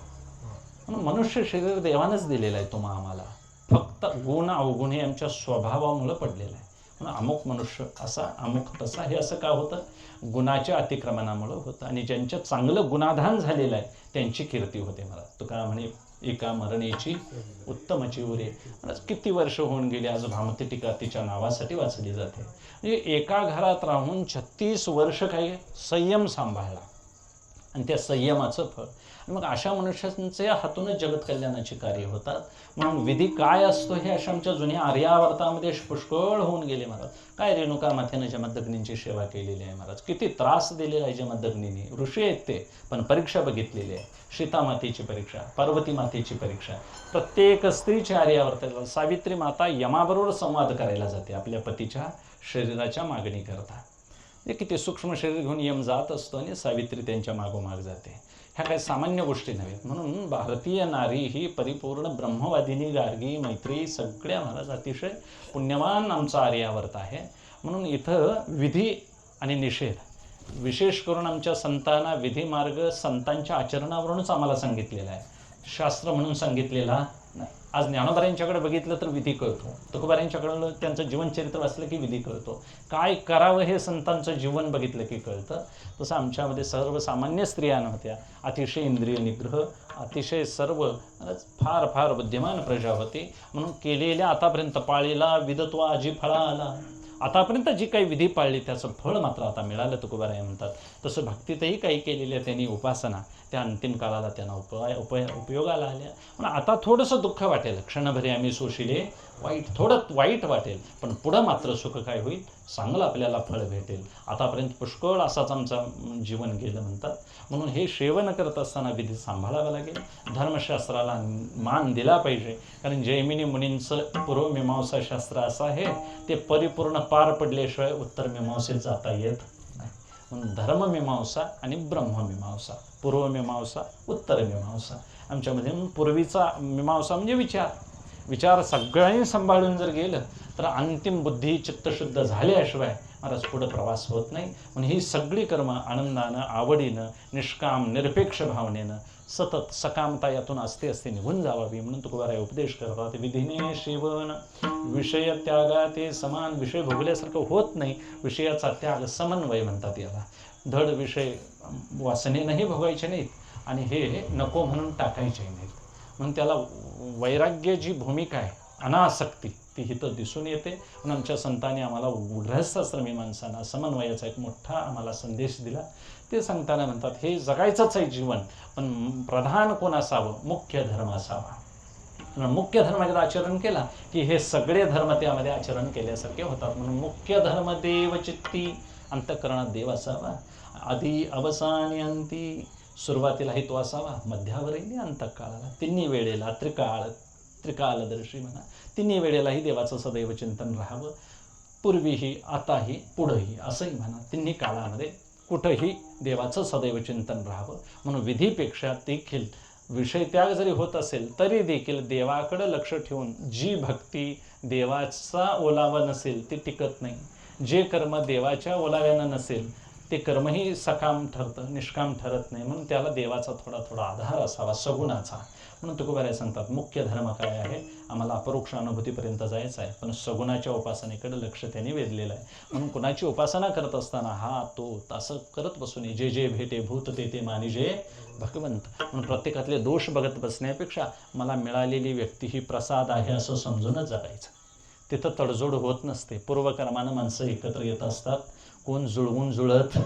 म्हणून मनुष्य शरीर देवानंच दिलेलं आहे तुम्हा आम्हाला. फक्त गुण अवगुण हे आमच्या स्वभावामुळं पडलेलं आहे. म्हणून अमुक मनुष्य असा अमुक तसा हे असं का होतं? गुणाच्या अतिक्रमणामुळं होतं. आणि ज्यांच्या चांगलं गुणाधान झालेलं आहे त्यांची कीर्ती होते. मला तुका म्हणे, एका मरणेची उत्तमची उरे. म्हणजे किती वर्ष होऊन गेली, आज भामती टीका तिच्या नावासाठी वाचली जाते. म्हणजे एका घरात राहून 36 वर्ष काही संयम सांभाळला आणि त्या संयमाचं फळ. मग अशा मनुष्यांच्या हातूनच जगत कल्याणाचे कार्य होतात. म्हणून विधी काय असतो हे अशा आमच्या जुन्या आर्यावर्तामध्ये पुष्कळ होऊन गेले महाराज. काय रेणुका मातेनं जमदग्नींची सेवा केलेली आहे महाराज, किती त्रास दिलेला आहे जमदग्नींनी. ऋषी आहेत ते, पण परीक्षा बघितलेली आहे. सीता मातेची परीक्षा, पार्वती मातेची परीक्षा. प्रत्येक स्त्रीच्या आर्यावर्ताला सावित्री माता यमाबरोबर संवाद करायला जाते आपल्या पतीच्या शरीराच्या मागणी करता. हे किती सूक्ष्म शरीर घेऊन यम जात असतो आणि सावित्री त्यांच्या मागोमाग जाते. ह्या काही सामान्य गोष्टी नव्हेत. म्हणून भारतीय नारी ही परिपूर्ण ब्रह्मवादिनी, गार्गी, मैत्री सगळ्या महाराज अतिशय पुण्यवान आमचा आर्यावर्त आहे. म्हणून इथं विधी आणि निषेध विशेष करून आमच्या संतांना विधी मार्ग संतांच्या आचरणावरूनच आम्हाला सांगितलेला आहे, शास्त्र म्हणून सांगितलेला नाही. आज ज्ञानोबाऱ्यांच्याकडे बघितलं तर विधी कळतो, तुकोबाऱ्यांच्याकडं त्यांचं जीवनचरित्र वाचलं की विधी कळतो, काय करावं हे संतांचं जीवन बघितलं की कळतं. तसं आमच्यामध्ये सर्वसामान्य स्त्रिया नव्हत्या, अतिशय इंद्रिय निग्रह, अतिशय सर्व फार फार बुद्धिमान प्रजा होती. म्हणून केलेल्या आतापर्यंत पाळीला विदत्वा अजी फळा आला. आतापर्यंत जी काही विधी पाळली त्याचं फळ मात्र आता मिळालं तुकोबाराय म्हणतात. तसं भक्तीतही काही केलेल्या त्यांनी उपासना त्या अंतिम काळाला त्यांना उपयोगाला आल्या. पण आता थोडंसं दुःख वाटेल, क्षणभरी आम्ही सोशिले वाईट, थोडं वाईट वाटेल, पण पुढं मात्र सुख काय होईल, चांगलं आपल्याला फळ भेटेल. आतापर्यंत पुष्कळ असाच आमचं जीवन गेलं म्हणतात. म्हणून हे सेवन करत असताना विधी सांभाळावा लागेल, धर्मशास्त्राला मान दिला पाहिजे. कारण जैमिनी मुनींचं पूर्वमीमांसा शास्त्र असं आहे, ते परिपूर्ण पार पडल्याशिवाय उत्तर मीमांसेत जाता येत नाही. म्हणून धर्ममीमांसा आणि ब्रह्ममीमांसा, पूर्वमीमांसा उत्तरमीमांसा आमच्यामध्ये. पूर्वीचा मीमांसा म्हणजे विचार सगळ्यांनी सांभाळून जर गेलं तर अंतिम बुद्धी चित्तशुद्ध झाल्याशिवाय महाराज पुढं प्रवास होत नाही. म्हणून ही सगळी कर्म आनंदानं, आवडीनं, निष्काम निरपेक्ष भावनेनं सतत सकामता यातून असते असते निघून जावावी म्हणून तुकोबाराय उपदेश करतात. विधीने सेवन विषय त्यागा ते समान. विषय भोगल्यासारखं होत नाही, विषयाचा त्याग समन्वय म्हणतात याला. धड विषय वासनेनंही भोगायचे नाहीत आणि हे नको म्हणून टाकायचे नाहीत. म्हणून त्याला वैराग्य जी भूमिका आहे, अनासक्ती, ती हिथं दिसून येते. म्हणून आमच्या संतांनी आम्हाला गृहस्थाश्रमी माणसांना समन्वयाचा एक मोठा आम्हाला संदेश दिला. ते सांगताना म्हणतात, हे जगायचंच आहे जीवन, पण प्रधान कोण असावं? मुख्य धर्म असावा. मुख्य धर्माचं आचरण केला की हे सगळे धर्म त्यामध्ये आचरण केल्यासारखे होतात. म्हणून मुख्य धर्म देव चित्ती, अंतःकरणात देव असावा. आधी अवसानी अंती, सुरुवातीलाही तो असावा, मध्यावरही अंतःकाळाला, तिन्ही वेळेला त्रिकालदर्शी म्हणा, तिन्ही वेळेलाही देवाचं सदैव चिंतन राहावं. पूर्वीही, आताही, पुढंही असंही म्हणा, तिन्ही काळामध्ये कुठंही देवाचं सदैव चिंतन राहावं. म्हणून विधीपेक्षा देखील विषयत्याग जरी होत असेल तरी देखील देवाकडं लक्ष ठेवून जी भक्ती देवाचा ओलावा नसेल ती टिकत नाही. जे कर्म देवाच्या ओलाव्यानं नसेल ते कर्मही सकाम ठरतं, निष्काम ठरत नाही. म्हणून त्याला देवाचा थोडा थोडा आधार असावा, सगुणाचा. म्हणून तुकोबाराय सांगतात, मुख्य धर्म काय आहे? आम्हाला अपरोक्ष अनुभूतीपर्यंत जायचं आहे, पण सगुणाच्या उपासनेकडे लक्ष त्यांनी वेधलेलं आहे. म्हणून कुणाची उपासना करत असताना हा तो असं करत बसू नये. जे जे भेटे भूत ते ते मानिजे भगवंत. म्हणून प्रत्येकातले दोष बघत बसण्यापेक्षा मला मिळालेली व्यक्ती ही प्रसाद आहे असं समजूनच जगायचं. तिथं तडजोड होत नसते. पूर्वकर्मानं माणसं एकत्र येत असतात, कोण जुळवून जुळत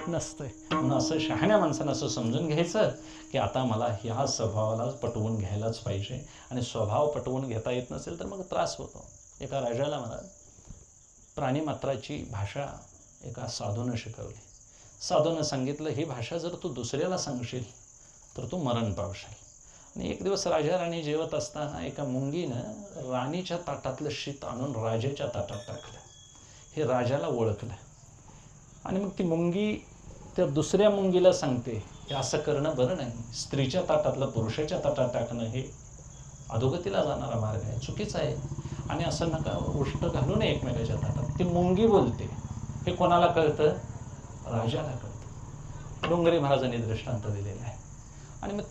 नसतंय. म्हणून असं शहाण्या माणसानं असं समजून घ्यायचं की आता मला ह्या स्वभावाला पटवून घ्यायलाच पाहिजे. आणि स्वभाव पटवून घेता येत नसेल तर मग त्रास होतो. एका राजाला मला प्राणीमात्राची भाषा एका साधूनं शिकवली. साधूनं सांगितलं, ही भाषा जर तू दुसऱ्याला सांगशील तर तू मरण पावशील. आणि एक दिवस राजा राणी जेवत असताना एका मुंगीनं राणीच्या ताटातलं शीत आणून राजाच्या ताटात टाकलं. हे राजाला ओळखलं आणि मग ती मुंगी त्या दुसऱ्या मुंगीला सांगते, हे असं करणं बरं नाही. स्त्रीच्या ताटातलं पुरुषाच्या ताटात टाकणं हे अधोगतीला जाणारा मार्ग आहे, चुकीचा आहे. आणि असं नका उष्ट घालू नये एकमेकाच्या ताटात. ती मुंगी बोलते. हे कोणाला कळतं? राजाला कळतं. डोंगरे महाराजांनी दृष्टांत दिलेला आहे. आणि मग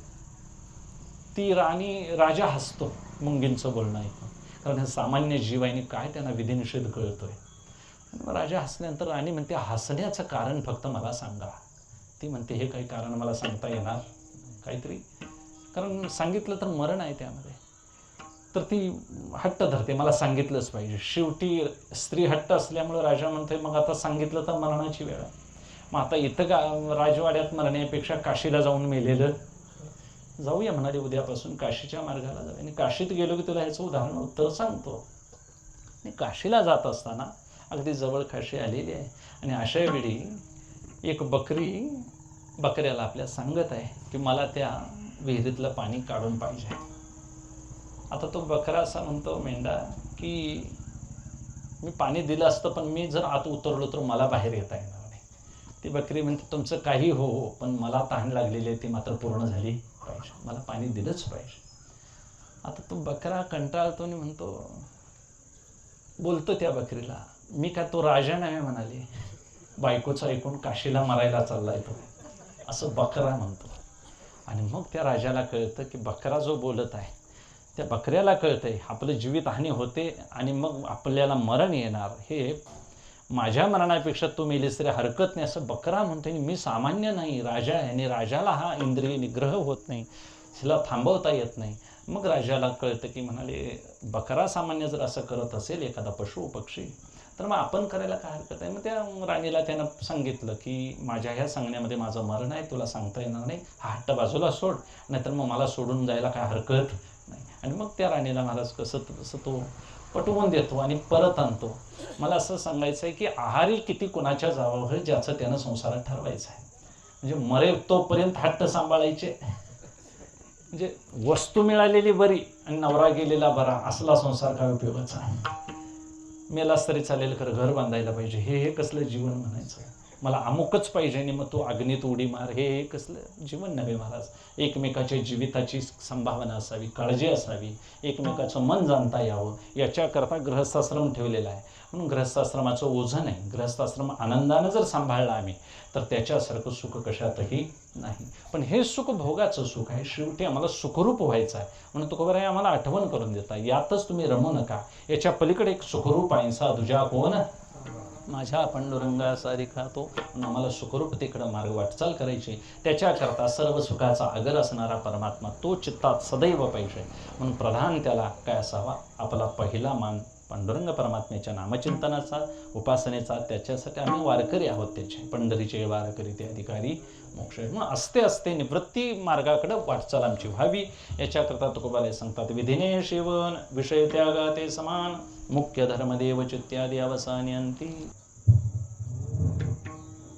ती राजा हसतो मुंगींचं बोलणं ऐकून, कारण हे सामान्य जीव आहे आणि काय त्यांना विधिनिषेध कळतोय. आणि मग राजा हसल्यानंतर राणी म्हणते, हसण्याचं कारण फक्त मला सांगा. ती म्हणते, हे काही कारण मला सांगता येणार काहीतरी, कारण सांगितलं तर मरण आहे त्यामध्ये. तर ती हट्ट धरते, मला सांगितलंच पाहिजे. शेवटी स्त्री हट्ट असल्यामुळे राजा म्हणते, मग आता सांगितलं तर मरणाची वेळ आहे. मग आता इथं राजवाड्यात मरण्यापेक्षा काशीला जाऊन मेलेलं जाऊया म्हणाले. उद्यापासून काशीच्या मार्गाला जाऊ. आणि काशीत गेलो की तुला ह्याचं उदाहरण उत्तर सांगतो. आणि काशीला जात असताना अगदी जवळ काशी आलेली आहे. आणि अशा वेळी एक बकऱ्याला आपल्या सांगत आहे की मला त्या विहिरीतलं पाणी काढून पाहिजे. आता तो बकरा असा म्हणतो, मेंढा, की मी पाणी दिलं असतं पण मी जर आत उतरलो तर मला बाहेर येता येणार नाही. ती बकरी म्हणते, तुमचं काही हो पण मला तहान लागलेली आहे, ती मात्र पूर्ण झाली पाहिजे, मला पाणी दिलंच पाहिजे. आता तो बकरा कंटाळतो आणि बोलतो त्या बकरीला, मी काय तो राजा नाही म्हणाले, बायकोचं ऐकून काशीला मरायला चाललाय तो, असं बकरा म्हणतो. आणि मग त्या राजाला कळतं की बकरा जो बोलत आहे त्या बकऱ्याला कळतंय आपलं जीवितहानी होते आणि मग आपल्याला मरण येणार, हे माझ्या मरणापेक्षा तू मेलीस तरी हरकत नाही असं बकरा म्हणतोय. मी सामान्य नाही, राजा आहे आणि राजाला हा इंद्रिय निग्रह होत नाही, तिला थांबवता येत नाही. मग राजाला कळतं की म्हणाले, बकरा सामान्य जर असं करत असेल एखादा पशु पक्षी तर मग आपण करायला काय हरकत आहे. मग त्या राणीला त्यानं सांगितलं की माझ्या ह्या सांगण्यामध्ये माझं मरण आहे, तुला सांगता येणार नाही, हा हट्ट बाजूला सोड, नाहीतर मग मला सोडून जायला काय हरकत नाही. आणि मग त्या राणीला महाराज कसं तो पटवून देतो आणि परत आणतो. मला असं सांगायचं आहे की आहारी किती कुणाच्या जावं ज्याचं त्यानं संसारात ठरवायचं आहे. म्हणजे मरे तोपर्यंत हट्ट सांभाळायचे. म्हणजे वस्तू मिळालेली बरी आणि नवरा गेलेला बरा, असला संसार काय उपयोगाचा. मेलास तरी चालेल, खरं घर बांधायला पाहिजे, हे कसलं जीवन म्हणायचं. मला अमुकच पाहिजे आणि मग तू अग्नीत उडी मार, हे कसलं जीवन नव्हे महाराज. एकमेकाच्या जीविताची संभावना असावी, काळजी असावी, एकमेकाचं मन जाणता यावं, याच्याकरता गृहस्थाश्रम ठेवलेला आहे. म्हणून गृहस्थाश्रमाचं ओझं नाही. गृहस्थाश्रम आनंदानं जर सांभाळला आम्ही तर त्याच्यासारखं सुख कशातही नाही. पण हे सुख भोगाचं सुख आहे, शेवटी आम्हाला सुखरूप व्हायचं आहे. म्हणून तुकोबाराय आम्हाला आठवण करून देता, यातच तुम्ही रमू नका, याच्या पलीकडे एक सुखरूप ऐंसा तुझ्या कोण माझ्या पांडुरंगा सारिखा तो. म्हणून आम्हाला सुखरूपतेकडं मार्ग वाटचाल करायची. त्याच्याकरता सर्व सुखाचा आगर असणारा परमात्मा तो चित्तात सदैव पाहिजे. म्हणून प्रधान त्याला काय असावा, आपला पहिला मान पांडुरंग परमात्म्याच्या नामचिंतनाचा, उपासनेचा. त्याच्यासाठी आम्ही वारकरी आहोत, त्याचे पंढरीचे वारकरी ते अधिकारी मोक्ष. मग असते असते निवृत्ती मार्गाकडं वाटचाल आमची व्हावी. याच्याकरता तुकोबाराय सांगतात, विधिने सेवन विषय त्यागा ते समान, मुख्य धर्मदेव चित्यादी अवसान्यंती.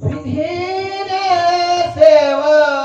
विधिने सेवन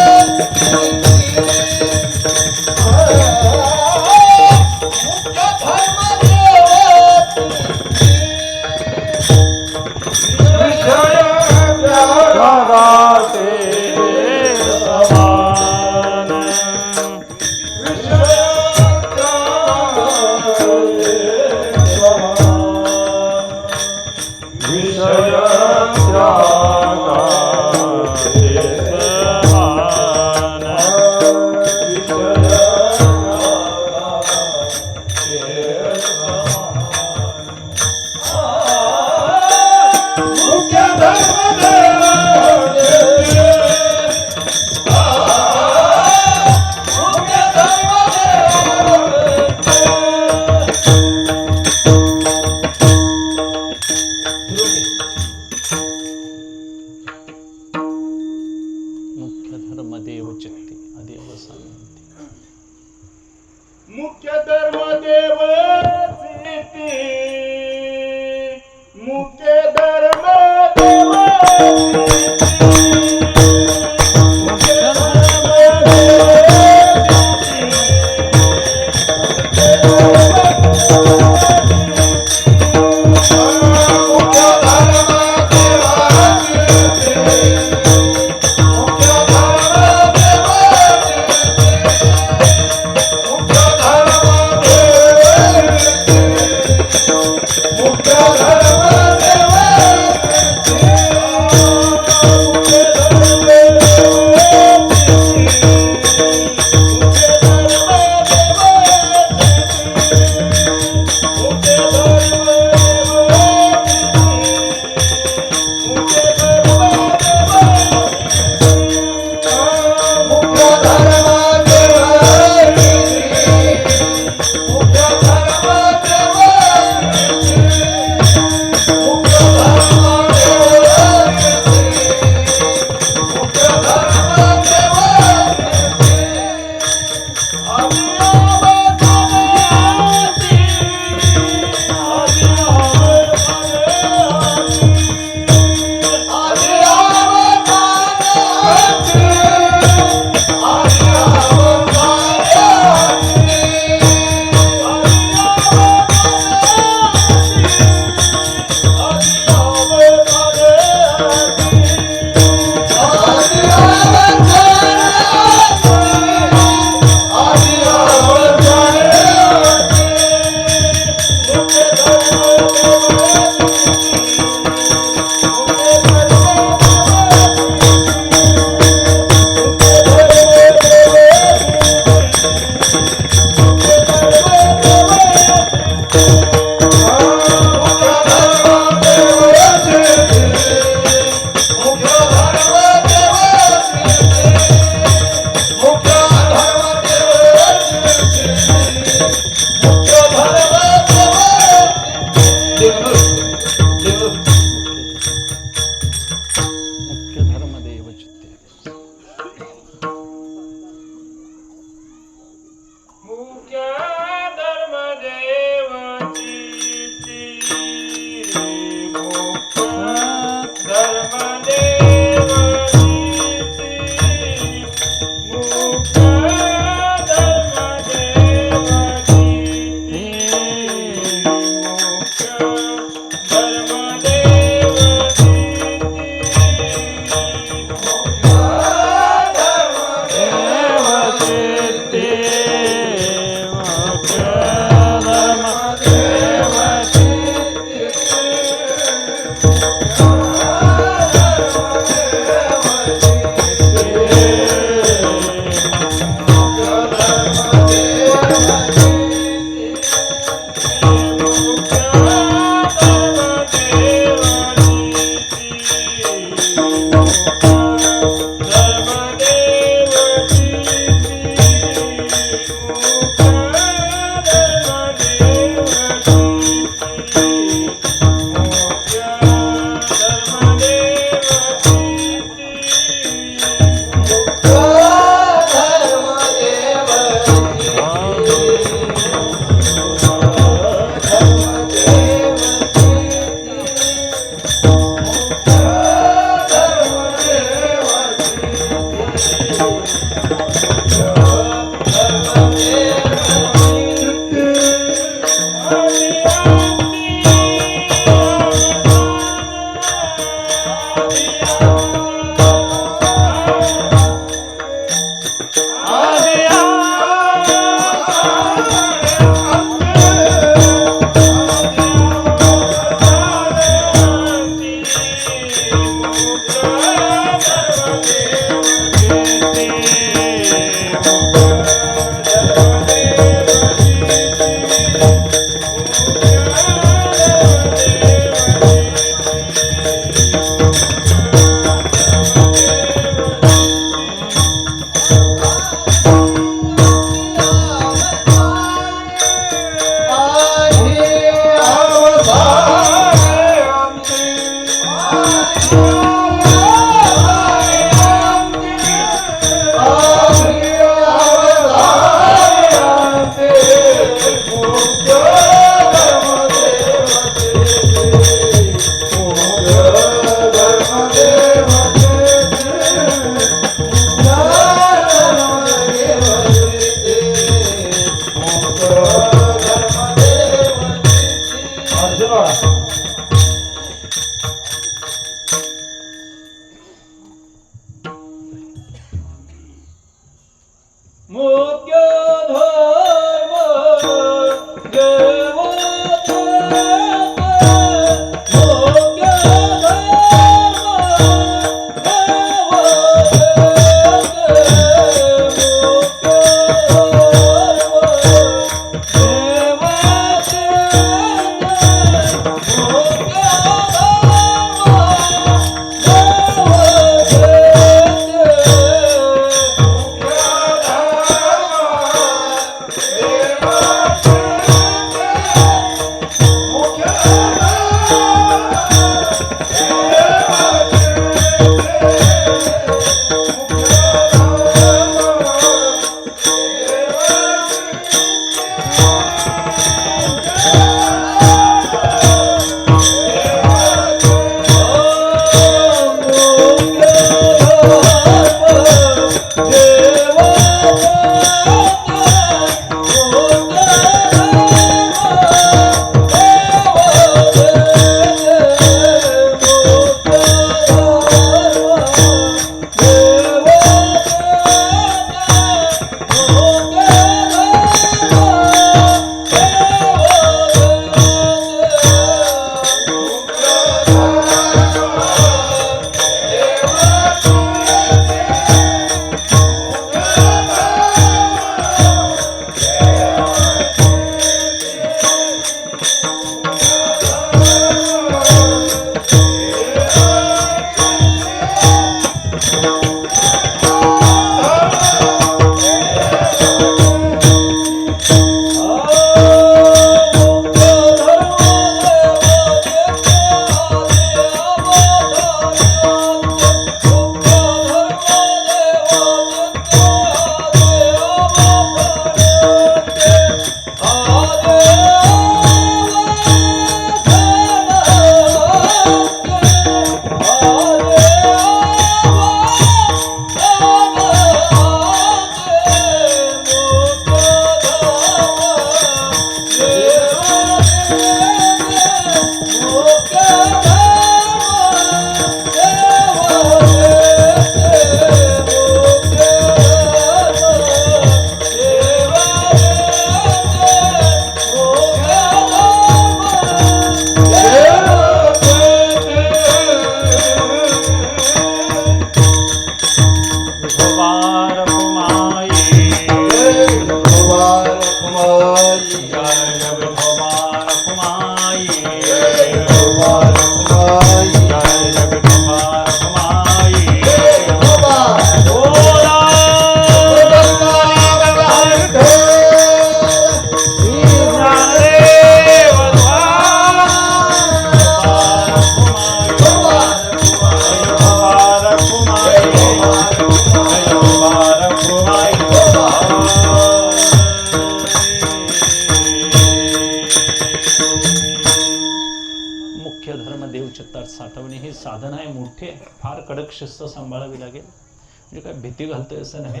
साठवणे हे साधन आहे मोठे, फार कडक शिस्त सांभाळावी लागेल. म्हणजे काय भीती घालतोय असं नाही.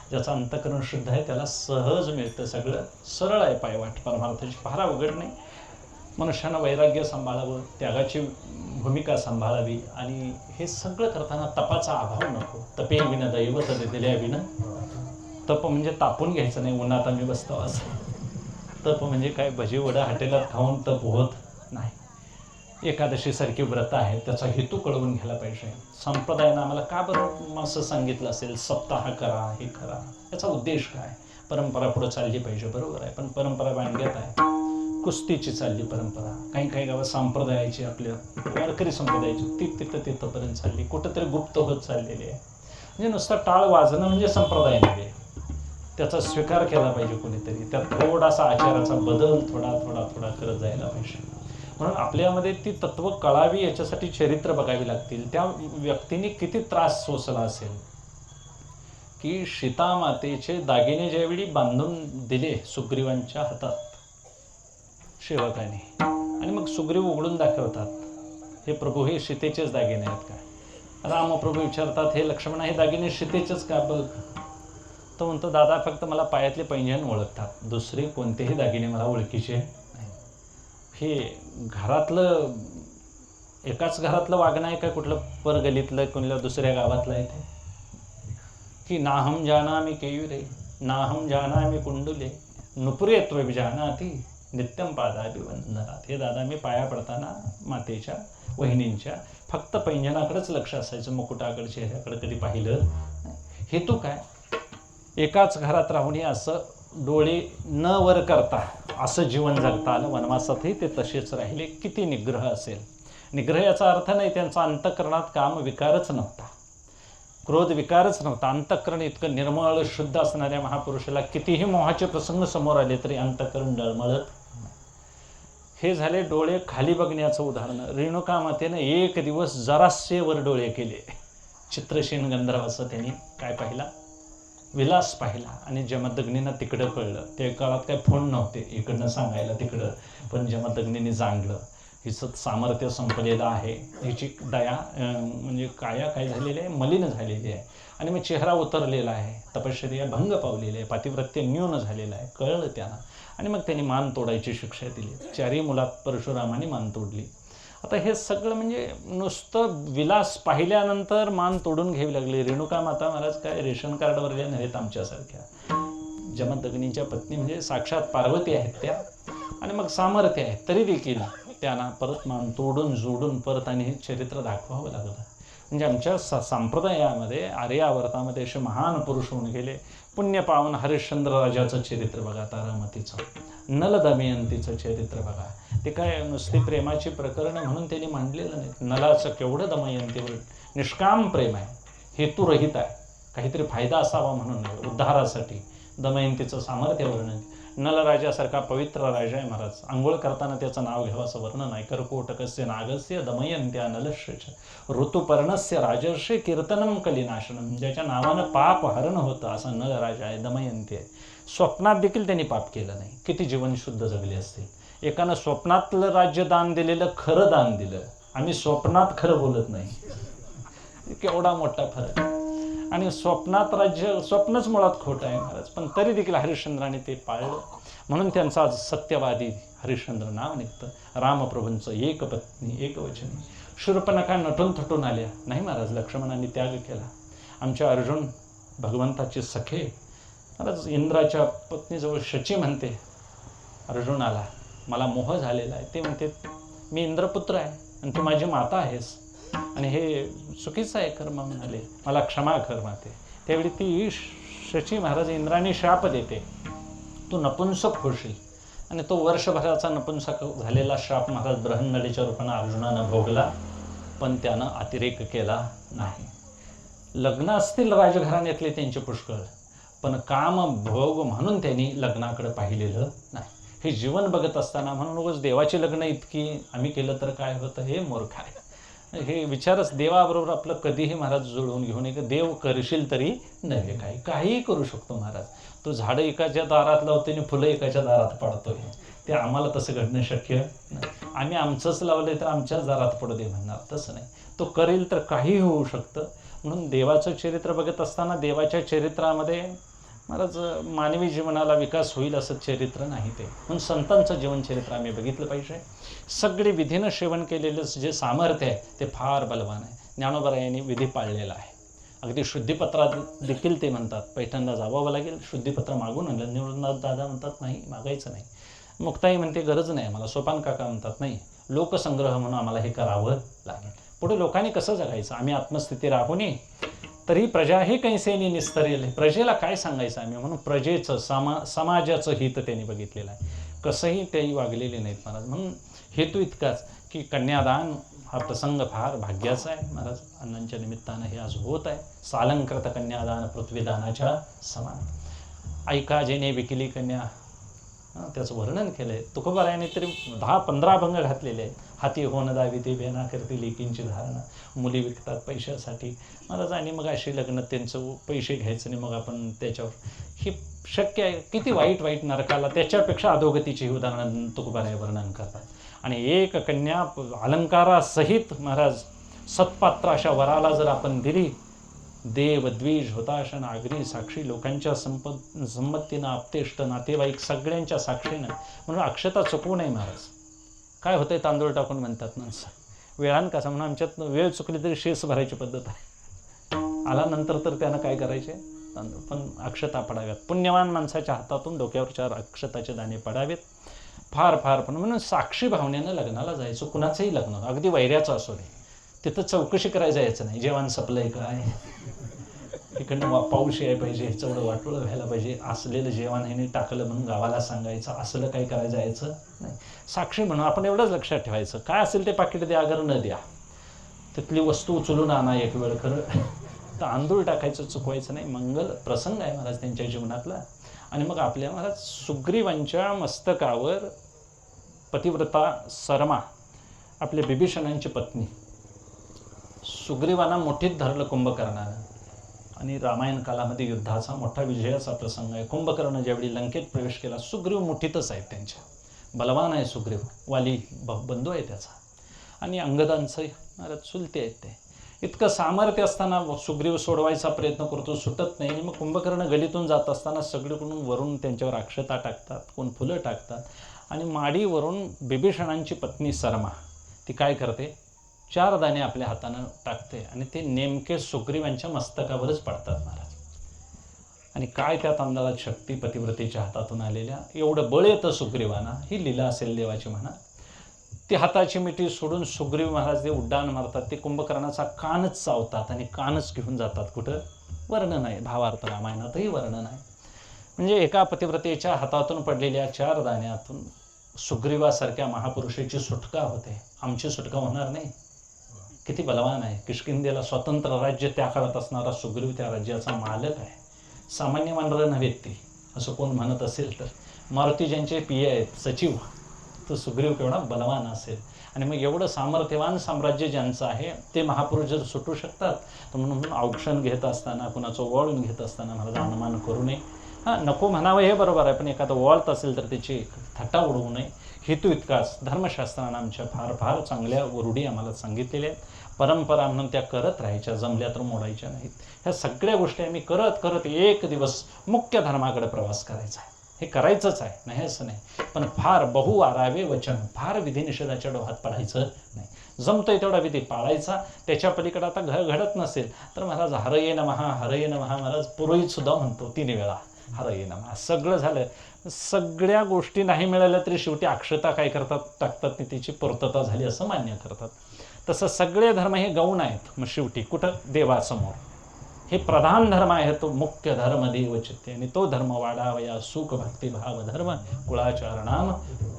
ज्याचं अंतःकरण शुद्ध आहे त्याला सहज मिळतं, सगळं सरळ आहे पायवाट परमार्थाची, फार अवघड नाही. मनुष्यानं वैराग्य सांभाळावं, त्यागाची भूमिका सांभाळावी आणि हे सगळं करताना तपाचा अभाव नको. तपे विना दैवत दिल्या विना. तप म्हणजे तापून घ्यायचं नाही, उन्हात आम्ही बसतो असं. तप म्हणजे काय भजी वडा हॉटेलात खाऊन तप होत नाही. एकादशीसारखी व्रत आहे, त्याचा हेतू कळवून घ्यायला पाहिजे. संप्रदायानं आम्हाला का बरं असं सांगितलं असेल, सप्ताह करा, हे करा, याचा उद्देश काय? परंपरा पुढे चालली पाहिजे, बरोबर आहे. पण परंपरा वाणग्यात आहे, कुस्तीची चालली परंपरा, काही काही गावात संप्रदायाची, आपल्या वारकरी संप्रदायाची तिथपर्यंत चालली, कुठंतरी गुप्त होत चाललेली आहे. म्हणजे नुसतं टाळ वाजणं म्हणजे संप्रदाय नाही, त्याचा स्वीकार केला पाहिजे कोणीतरी, त्यात थोडासा आचाराचा बदल थोडा करत जायला पाहिजे. म्हणून आपल्यामध्ये ती तत्व कळावी याच्यासाठी चरित्र बघावी लागतील. त्या व्यक्तीने किती त्रास सोसला असेल की सीतामातेचे दागिने ज्यावेळी बांधून दिले सुग्रीवांच्या हातात सेवकाने, आणि मग सुग्रीव उघडून दाखवतात, हे प्रभू हे सीतेचेच दागिने आहेत का? रामप्रभू विचारतात, हे लक्ष्मणा हे दागिने सीतेचेच का? बघ. तो म्हणतो, दादा फक्त मला पायातले पैंजण ओळखतात, दुसरे कोणतेही दागिने मला ओळखीचे नाही. हे घरातलं, एकाच घरातलं वागणं आहे का कुठलं परगलीतलं, कोणल्या दुसऱ्या गावातलं आहे ते? की नाहम जानामि केयुरे नाहम जानामि कुंडुले नुपुरे त्वजानाति नित्यम पादाभिवंदनात. हे दादा मी पाया पडताना मातेच्या वहिनींच्या फक्त पैंजनाकडेच लक्ष असायचं, मुकुटाकडे चेहऱ्याकडे कधी पाहिलं नाही. हेतू काय? एकाच घरात राहून असं डोळे न वर करता असं जीवन जगता आलं. वनवासातही ते तसेच राहिले. किती निग्रह असेल. निग्रह याचा अर्थ नाही त्यांचा अंतःकरणात काम विकारच नव्हता, क्रोध विकारच नव्हता. अंतःकरण इतकं निर्मळ शुद्ध असणाऱ्या महापुरुषाला कितीही मोहाचे प्रसंग समोर आले तरी अंतःकरण डळमळत. हे झाले डोळे खाली बघण्याचं उदाहरण. रेणुका मातेनं एक दिवस जरासे वर डोळे केले, चित्रसेन गंधर्वाचं त्यांनी काय पाहिला? विलास पाहिला. आणि जमदग्नीनं तिकडं कळलं. त्या काळात काय फोन नव्हते इकडनं सांगायला तिकडं, पण जमदग्नीने जाणलं हिचं सामर्थ्य संपलेलं आहे, हिची दया म्हणजे काया काय झालेली आहे, मलिन झालेली आहे, आणि मग चेहरा उतरलेला आहे, तपश्चर्या भंग पावलेली आहे, पातिव्रत्य न्यून झालेलं आहे. कळलं त्यांना. आणि मग त्यांनी मान तोडायची शिक्षा दिली. 4 मुलात परशुरामाने मान तोडली. आता हे सगळं म्हणजे नुसतं विलास पाहिल्यानंतर मान तोडून घ्यावी लागली. रेणुका माता महाराज काय रेशन कार्डवरल्या नव्हेत आमच्यासारख्या. जमदग्नीच्या पत्नी म्हणजे साक्षात पार्वती आहेत त्या, आणि मग सामर्थ्य आहे, तरी देखील त्यांना परत मान तोडून जोडून परत आणि हे चरित्र दाखवावं लागलं. म्हणजे आमच्या संप्रदायामध्ये आर्यावर्तामध्ये असे महान पुरुष होऊन गेले. पुण्य पावन हरिश्चंद्र राजाचं चरित्र बघा, तारामतीचं, नल दमयंतीचं चरित्र बघा. ते काय नुसती प्रेमाची प्रकरणं म्हणून त्यांनी मांडलेलं नाही. नलाचं केवढं दमयंतीवर निष्काम प्रेम आहे, हेतुरहित आहे, काहीतरी फायदा असावा म्हणून नाही, उद्धारासाठी. दमयंतीचं सामर्थ्य वर्णन. नलराजासारखा पवित्र राजा आहे महाराज. आंघोळ करताना त्याचं नाव घ्यावं असं वर्णन आहे. कर्कोटकस्य नागस्य दमयंत्या नलस्य ऋतुपर्णस्य राजर्षे कीर्तनम कलिनाशनम. ज्याच्या नावानं पाप हरण होतं असा नलराजा आहे, दमयंती आहे. स्वप्नात देखील त्यांनी पाप केलं नाही. किती जीवन शुद्ध जगले असते. एकानं स्वप्नातलं राज्य दान दिलेलं खरं दान दिलं. आम्ही स्वप्नात खरं बोलत नाही. केवढा मोठा फरक. आणि स्वप्नात राज्य, स्वप्नच मुळात खोटं आहे महाराज, पण तरी देखील हरिश्चंद्राने ते पाळलं. म्हणून त्यांचं आज सत्यवादी हरिश्चंद्र नाव निघतं. रामप्रभूंचं एक पत्नी एक वचनी. शूर्पणखा नटून थटून आल्या नाही महाराज, लक्ष्मणाने त्याग केला. आमच्या अर्जुन भगवंताचे सखे महाराज इंद्राच्या पत्नीजवळ शची म्हणते, अर्जुनाला मला मोह झालेला आहे. ते म्हणते मी इंद्रपुत्र आहे आणि तू माझी माता आहेस, आणि हे चुकीचं आहे कर्म म्हणाले, मला क्षमा कर माते. त्यावेळी ती शची महाराज इंद्राने शाप देते, तू नपुंसक होशील. आणि तो वर्षभराचा नपुंसक झालेला शाप महाराज बृहन्नळीच्या रूपानं अर्जुनानं भोगला, पण त्यानं अतिरेक केला नाही. लग्न असतील राजघराण्यातले त्यांचे पुष्कळ, पण काम भोग म्हणून त्यांनी लग्नाकडे पाहिलेलं नाही. हे जीवन बघत असताना म्हणून उगाच देवाची लग्न इतकी आम्ही केलं तर काय होतं, हे मूर्ख आहे. हे विचारच देवाबरोबर आपलं कधीही महाराज जुळवून घेऊन एक देव करशील तरी नव्हे, काहीही करू शकतो महाराज. तो झाडं एकाच्या दारात लावते आणि फुलं एकाच्या दारात पडतोय, ते आम्हाला तसं घडणं शक्य नाही. आम्ही आमचंच लावलंय तर आमच्याच दारात पडू दे म्हणणार, तसं नाही. तो करेल तर काहीही होऊ शकतं. म्हणून देवाचं चरित्र बघत असताना देवाच्या चरित्रामध्ये महाराज मानवी जीवनाला विकास होईल असं चरित्र नाही ते. म्हणून संतांचं जीवनचरित्र आम्ही बघितलं पाहिजे. सगळे विधीनं सेवन केलेलं जे सामर्थ्य आहे ते फार बलवान आहे. ज्ञानोबरायांनी विधी पाळलेला आहे. अगदी शुद्धीपत्रात देखील ते म्हणतात, पैठणला जावावं लागेल, शुद्धीपत्र मागून आणलं. निवृत्तनाथ दादा म्हणतात नाही, मागायचं नाही. मुक्ताई म्हणते गरज नाही आम्हाला. सोपान काका म्हणतात नाही, लोकसंग्रह म्हणून आम्हाला हे करावं लागेल. पुढे लोकांनी कसं जगायचं, आम्ही आत्मस्थिती राहूनही तरी प्रजा हे कैसेनी निस्तरेल. प्रजेला काय सांगायचं आम्ही, म्हणून प्रजेचं समाजाचं हित त्यांनी बघितलेलं आहे. कसंही तेही वागलेले नाहीत महाराज. म्हणून हेतू इतकाच की कन्यादान हा प्रसंग फार भाग्याचा आहे महाराज. अण्णांच्या निमित्तानं हे आज होत आहे. सालंकृत कन्यादान पृथ्वीदानाच्या समान. ऐका जेने विकिली कन्या, त्याचं वर्णन केलं आहे तुकोबारायाने तरी 10-15 अभंग घातलेले आहेत. हाती होण दावी ते बेना करते लेकींची धारणा, मुली विकतात पैशासाठी महाराज. आणि मग अशी लग्न त्यांचं पैसे घ्यायचं आणि मग आपण त्याच्यावर, हे शक्य आहे. किती वाईट वाईट नरकाला त्याच्यापेक्षा अधोगतीची उदाहरणं तुकोबाराय वर्णन करतात. आणि एक कन्या अलंकारासहित महाराज सत्पात्र अशा वराला जर आपण दिली, देव द्विज होताश नागरी साक्षी लोकांच्या संमतीनं आपतेष्ट नातेवाईक सगळ्यांच्या साक्षीनं, म्हणून अक्षता चुकवू नये महाराज. काय होतंय तांदूळ टाकून म्हणतात माणसं वेळान कसा, म्हणून आमच्यात वेळ चुकली तरी शेस भरायची पद्धत आहे. आल्यानंतर तर त्यानं काय करायचे तांदूळ, पण अक्षता पडाव्यात. पुण्यवान माणसाच्या हातातून डोक्यावर 4 अक्षताचे दाणे पडावेत. फार फार पण म्हणून साक्षी भावनेनं लग्नाला जायचं. कुणाचंही लग्न अगदी वैऱ्याचं असू दे, तिथं चौकशी करायला जायचं नाही. जेवण सपलंय काय, इकडनं पाऊस यायला पाहिजे, चवडं वाटोळं व्हायला पाहिजे, असलेलं जेवण ह्याने टाकलं म्हणून गावाला सांगायचं, असलं काही करायला जायचं नाही. साक्षी म्हणून आपण एवढंच लक्षात ठेवायचं, काय असेल ते पाकिट द्या, अगर न द्या, तिथली वस्तू उचलून आणा एक वेळ. खरं तांदूळ टाकायचं चुकवायचं नाही. मंगल प्रसंग आहे महाराज त्यांच्या जीवनातला. आणि मग आपल्या महाराज सुग्रीवांच्या मस्तकावर पतिव्रता सरमा, आपल्या बिभीषणांची पत्नी, सुग्रीवांना मुठीत धरलं कुंभकर्णानं. आणि रामायण कालामध्ये युद्धाचा मोठा विजयाचा प्रसंग आहे. कुंभकर्ण ज्यावेळी लंकेत प्रवेश केला, सुग्रीव मुठीतच आहेत त्यांच्या. बलवान आहे सुग्रीव, वाली बंधू आहे त्याचा. आणि अंगदांचं महाराज चुलते आहेत ते. इतकं सामर्थ्य असताना सुग्रीव सोडवायचा प्रयत्न करतो, सुटत नाही. आणि मग कुंभकर्ण गलीतून जात असताना सगळीकडून वरून त्यांच्यावर अक्षता टाकतात, कोण फुलं टाकतात. आणि माडीवरून बिभीषणांची पत्नी सरमा ती काय करते, 4 दाणे आपल्या हातानं टाकते आणि ते नेमके सुग्रीवांच्या मस्तकावरच पडतात महाराज. आणि काय त्या तांदळात शक्ती पतिव्रतेच्या हातातून आलेल्या, एवढं बळ येतं सुग्रीवांना. ही लीला असेल देवाची म्हणा. ती हाताची मिठी सोडून सुग्रीव महाराज ते उड्डाण मारतात, ते कुंभकर्णाचा कानच चावतात आणि कानच घेऊन जातात. कुठं वर्णन आहे, भावार्थ रामायणातही वर्णन आहे. म्हणजे एका पतिव्रतेच्या हातातून पडलेल्या 4 दाण्यातून सुग्रीवासारख्या महापुरुषाची सुटका होते. आमची सुटका होणार नाही. किती बलवान आहे. किष्किंधेला स्वतंत्र राज्य त्या काळात असणारा सुग्रीव त्या राज्याचा मालक आहे. सामान्य मानलं नव्हेत ते, असं कोण म्हणत असेल तर. मारुती ज्यांचे पिये आहेत, सचिव, तो सुग्रीव केवढा बलवान असेल. आणि मग एवढं सामर्थ्यवान साम्राज्य ज्यांचं आहे ते महापुरुष जर सुटू शकतात, तर म्हणून औक्षण घेत असताना, कुणाचं वळून घेत असताना मला अनुमान करू नये. हां, नको म्हणावं हे बरोबर आहे, पण एखादं वळत असेल तर त्याची थट्टा उडवू नये. हेतू इतकाच. धर्मशास्त्रानं आमच्या फार फार चांगल्या रूढी आम्हाला सांगितलेल्या आहेत. परंपरा म्हणून त्या करत राहायच्या, जमल्या तर मोडायच्या नाहीत. ह्या सगळ्या गोष्टी आम्ही करत करत एक दिवस मुख्य धर्माकडे प्रवास करायचा आहे. हे करायचंच आहे, नाही असं नाही. पण फार बहु आरावे वचन, फार विधिनिषेधाच्या डोहात पडायचं नाही. जमतोय तेवढा विधी पाळायचा. त्याच्या पलीकडे आता घडत नसेल तर महाराज हरये नमः, हरये नमः. महाराज पुरोहित सुद्धा म्हणतो 3 वेळा हरये नमः. सगळं झालं, सगळ्या गोष्टी नाही मिळाल्या तरी शेवटी अक्षता काय करतात, टाकतात, आणि त्याची पूर्तता झाली असं मान्य करतात. तसं सगळे धर्म हे गौण आहेत. मग शेवटी कुठं, देवासमोर. हे प्रधान धर्म आहे, तो मुख्य धर्म देव चित्ते. आणि तो धर्म वाढावया सुख भक्तिभाव धर्म कुळाचरणाम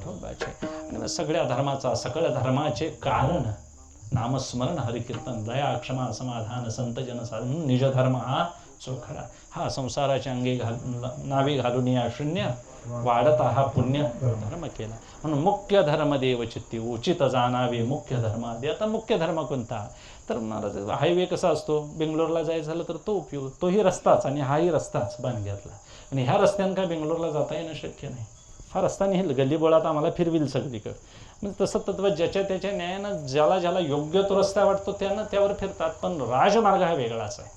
ठोबाचे. आणि मग सगळ्या धर्माचा, सकळ धर्माचे कारण नामस्मरण, हरिकीर्तन, दया, क्षमा, समाधान, संतजन साधन, निजधर्म हा चोखडा. हा संसाराच्या अंगी नावे घालून या शून्य वाढता हा पुण्य धर्म केला. म्हणून मुख्य धर्म देव चित्ती, उचित जाणावे मुख्य धर्म आधी. आता मुख्य धर्म कोणता, तर महाराज हायवे कसा असतो, बेंगलोरला जायचं झालं तर तो उपयोग, तोही रस्ताच आणि हाही रस्ताच बांधण्यातला. आणि ह्या रस्त्यानं काय बेंगलोरला जाता येणं शक्य नाही. हा रस्ता नाही, गल्लीबोळात आम्हाला फिरविल सगळीकडं. म्हणजे तसं तत्व ज्याच्या त्याच्या न्यायानं ज्याला ज्याला योग्य तो रस्ता वाटतो त्यानं त्यावर फिरतात. पण राजमार्ग हा वेगळाच आहे.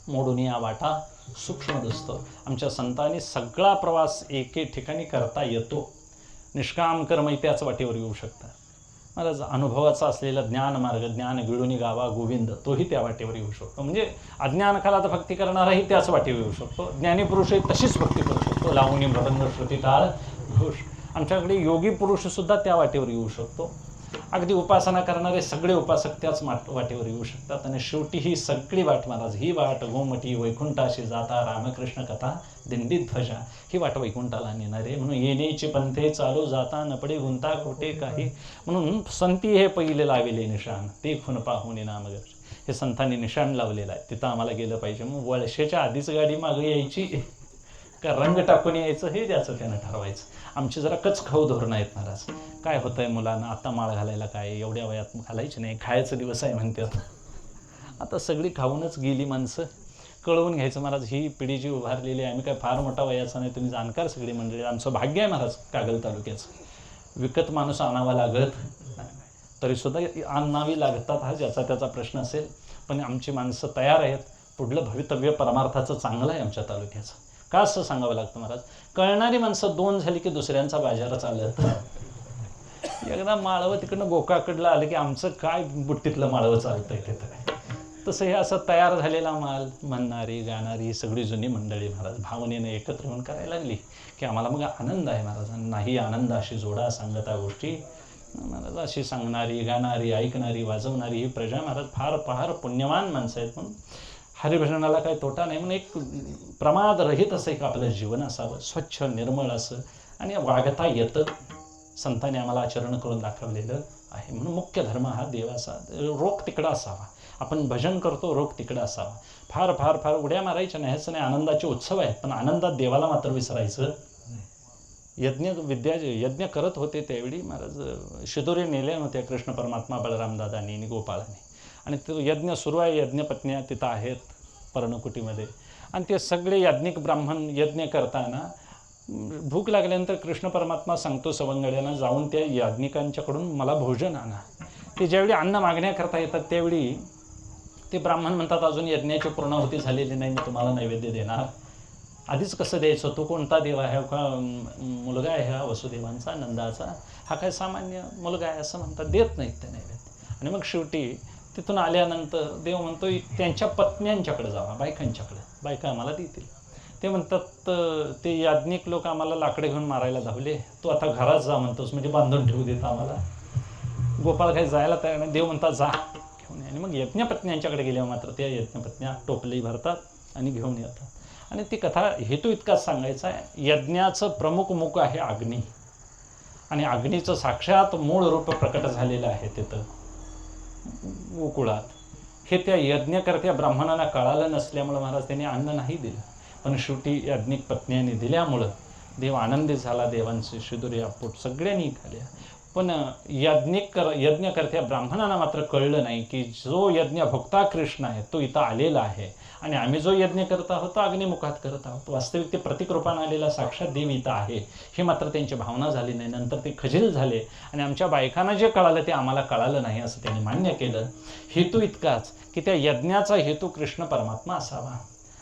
मोडून या वाटा सूक्ष्म दिसतो. आमच्या संतांनी सगळा प्रवास एके ठिकाणी करता येतो. निष्काम कर्म त्याच वाटेवर येऊ शकतं. महाराज अनुभवाचा असलेला ज्ञान मार्ग, ज्ञान गिळूनी गावा गोविंद, तोही त्या वाटेवर येऊ शकतो. म्हणजे अज्ञान कालात भक्ती करणाराही त्याच वाटेवर येऊ शकतो. ज्ञानी पुरुषही तशीच भक्ती करू शकतो. लावणी मृदंग श्रुती टाळ घोष. आमच्याकडे योगी पुरुषसुद्धा त्या वाटेवर येऊ शकतो. अगदी उपासना करणारे सगळे उपासक त्याच वाटेवर येऊ शकतात. आणि शेवटी ही सगळी वाट महाराज, ही वाट गोमटी वैकुंठाशी जाता रामकृष्ण कथा दिंडीत ध्वजा, ही वाट वैकुंठाला नेणारे. म्हणून येण्याची पंथे चालू जाता न पडे गुंता कोटे काही, म्हणून संती हे पहिले लाविले निशाण ते खून पाहून नामगर. हे संतांनी निशाण लावलेलं आहे, तिथं आम्हाला गेलं पाहिजे. मग वळशेच्या आधीच गाडी मागे यायची का रंग टाकून यायचं हे त्याचं त्यानं ठरवायचं. आमची जरा कचखाऊ धोरणं आहेत महाराज. काय होतं आहे मुलांना, आता माळ घालायला काय, एवढ्या वयात घालायची नाही, खायचं दिवस आहे म्हणतात. आता सगळी खाऊनच गेली माणसं. कळवून घ्यायचं महाराज, ही पिढी जी उभारलेली आहे, आम्ही काय फार मोठा वयाचा नाही, तुम्ही जाणकार सगळी मंडळी. आमचं भाग्य आहे महाराज कागल तालुक्याचं. विकत माणूस आणावा लागत तरीसुद्धा आणावी लागतात, हा ज्याचा त्याचा प्रश्न असेल. पण आमची माणसं तयार आहेत. पुढलं भवितव्य परमार्थाचं चांगलं आहे आमच्या तालुक्याचं. का असं सांगावं लागतं महाराज, कळणारी माणसं दोन झाली की दुसऱ्यांचा बाजार चालत. एकदा माळवं तिकडनं गोकाकडलं आलं की आमचं काय बुट्टीतलं माळवं चालतंय तिथं काय. तसं हे असं तयार झालेला माल, म्हणणारी गाणारी सगळी जुनी मंडळी महाराज भावनेनं एकत्र येऊन करायला लागली की आम्हाला मग आनंद आहे महाराज. नाही आनंद अशी जोडा सांगता गोष्टी महाराज. अशी सांगणारी गाणारी ऐकणारी वाजवणारी ही प्रजा महाराज फार फार पुण्यवान माणसं आहेत. म्हणून हरिभजनाला काही तोटा नाही, म्हणून एक प्रमादरहित असं एक आपलं जीवन असावं, स्वच्छ निर्मळ असं, आणि वागता येतं. संतांनी आम्हाला आचरण करून दाखवलेलं आहे. म्हणून मुख्य धर्म हा देवाचा, रोग तिकडं असावा. आपण भजन करतो, रोग तिकडं असावा. फार फार फार उड्या मारायच्या नाही, ह्याचं नाही. आनंदाचे उत्सव आहेत, पण आनंदात देवाला मात्र विसरायचं. यज्ञ करत होते त्यावेळी महाराज शिदोरी नेल्या होत्या कृष्ण परमात्मा बलरामदादांनी आणि गोपाळांनी. आणि तो यज्ञ सुरू आहे, यज्ञपत्न्या तिथं आहेत पर्णकुटीमध्ये. आणि ते सगळे याज्ञिक ब्राह्मण यज्ञ करताना भूक लागल्यानंतर कृष्ण परमात्मा सांगतो सवंगड्यांना, जाऊन त्या याज्ञिकांच्याकडून मला भोजन आणा. ते ज्यावेळी अन्न मागण्या करता येतात त्यावेळी ते ब्राह्मण म्हणतात, अजून यज्ञाची पूर्णाहुती झालेली नाही, मी तुम्हाला नैवेद्य देणार. आधीच कसं द्यायचं, तो कोणता देव आहे का, मुलगा आहे हा वसुदेवांचा नंदाचा, हा काय सामान्य मुलगा आहे असं म्हणतात, देत नाहीत ते नैवेद्य. आणि मग शेवटी तिथून आल्यानंतर देव म्हणतो त्यांच्या पत्न्यांच्याकडे जावा, बायकांच्याकडे, बायका आम्हाला देतील. ते म्हणतात ते याज्ञिक लोक आम्हाला लाकडे घेऊन मारायला धावले, तू आता घरात जा म्हणतोस, म्हणजे बांधून ठेवू देत आम्हाला. गोपाळ काही जायला तयार नाही, देव म्हणतात जा घेऊन ये. आणि मग यज्ञपत्न्यांच्याकडे गेल्यावर मात्र त्या यज्ञपत्न्या टोपली भरतात आणि घेऊन येतात. आणि ती कथा हेतू इतकाच सांगायचा आहे, यज्ञाचं प्रमुख मुख आहे अग्नी, आणि अग्नीचं साक्षात मूळ रूप प्रकट झालेलं आहे तिथं गोकुळात. हे त्या यज्ञकर्त्या ब्राह्मणाला कळालं नसल्यामुळं महाराज त्यांनी अन्न नाही दिलं. पण शेवटी याज्ञिक पत्न्यांनी दिल्यामुळं देव आनंदित झाला. देवांचे शिदुर्या पोट सगळ्यांनी खाल्या. पण यज्ञकर्त्या ब्राह्मणांना मात्र कळलं नाही की जो यज्ञ भोक्ता कृष्ण आहे तो इथं आलेला आहे, आणि आम्ही जो यज्ञ करत आहोत तो अग्निमुखात करत आहोत. वास्तविक ते प्रतीक रूपाने आलेला साक्षात देव इथं आहे हे मात्र त्यांची भावना झाली नाही. नंतर ते खजील झाले, आणि आमच्या बायकांना जे कळालं ते आम्हाला कळालं नाही असं त्यांनी मान्य केलं. हेतू इतकाच की त्या यज्ञाचा हेतू कृष्ण परमात्मा असावा,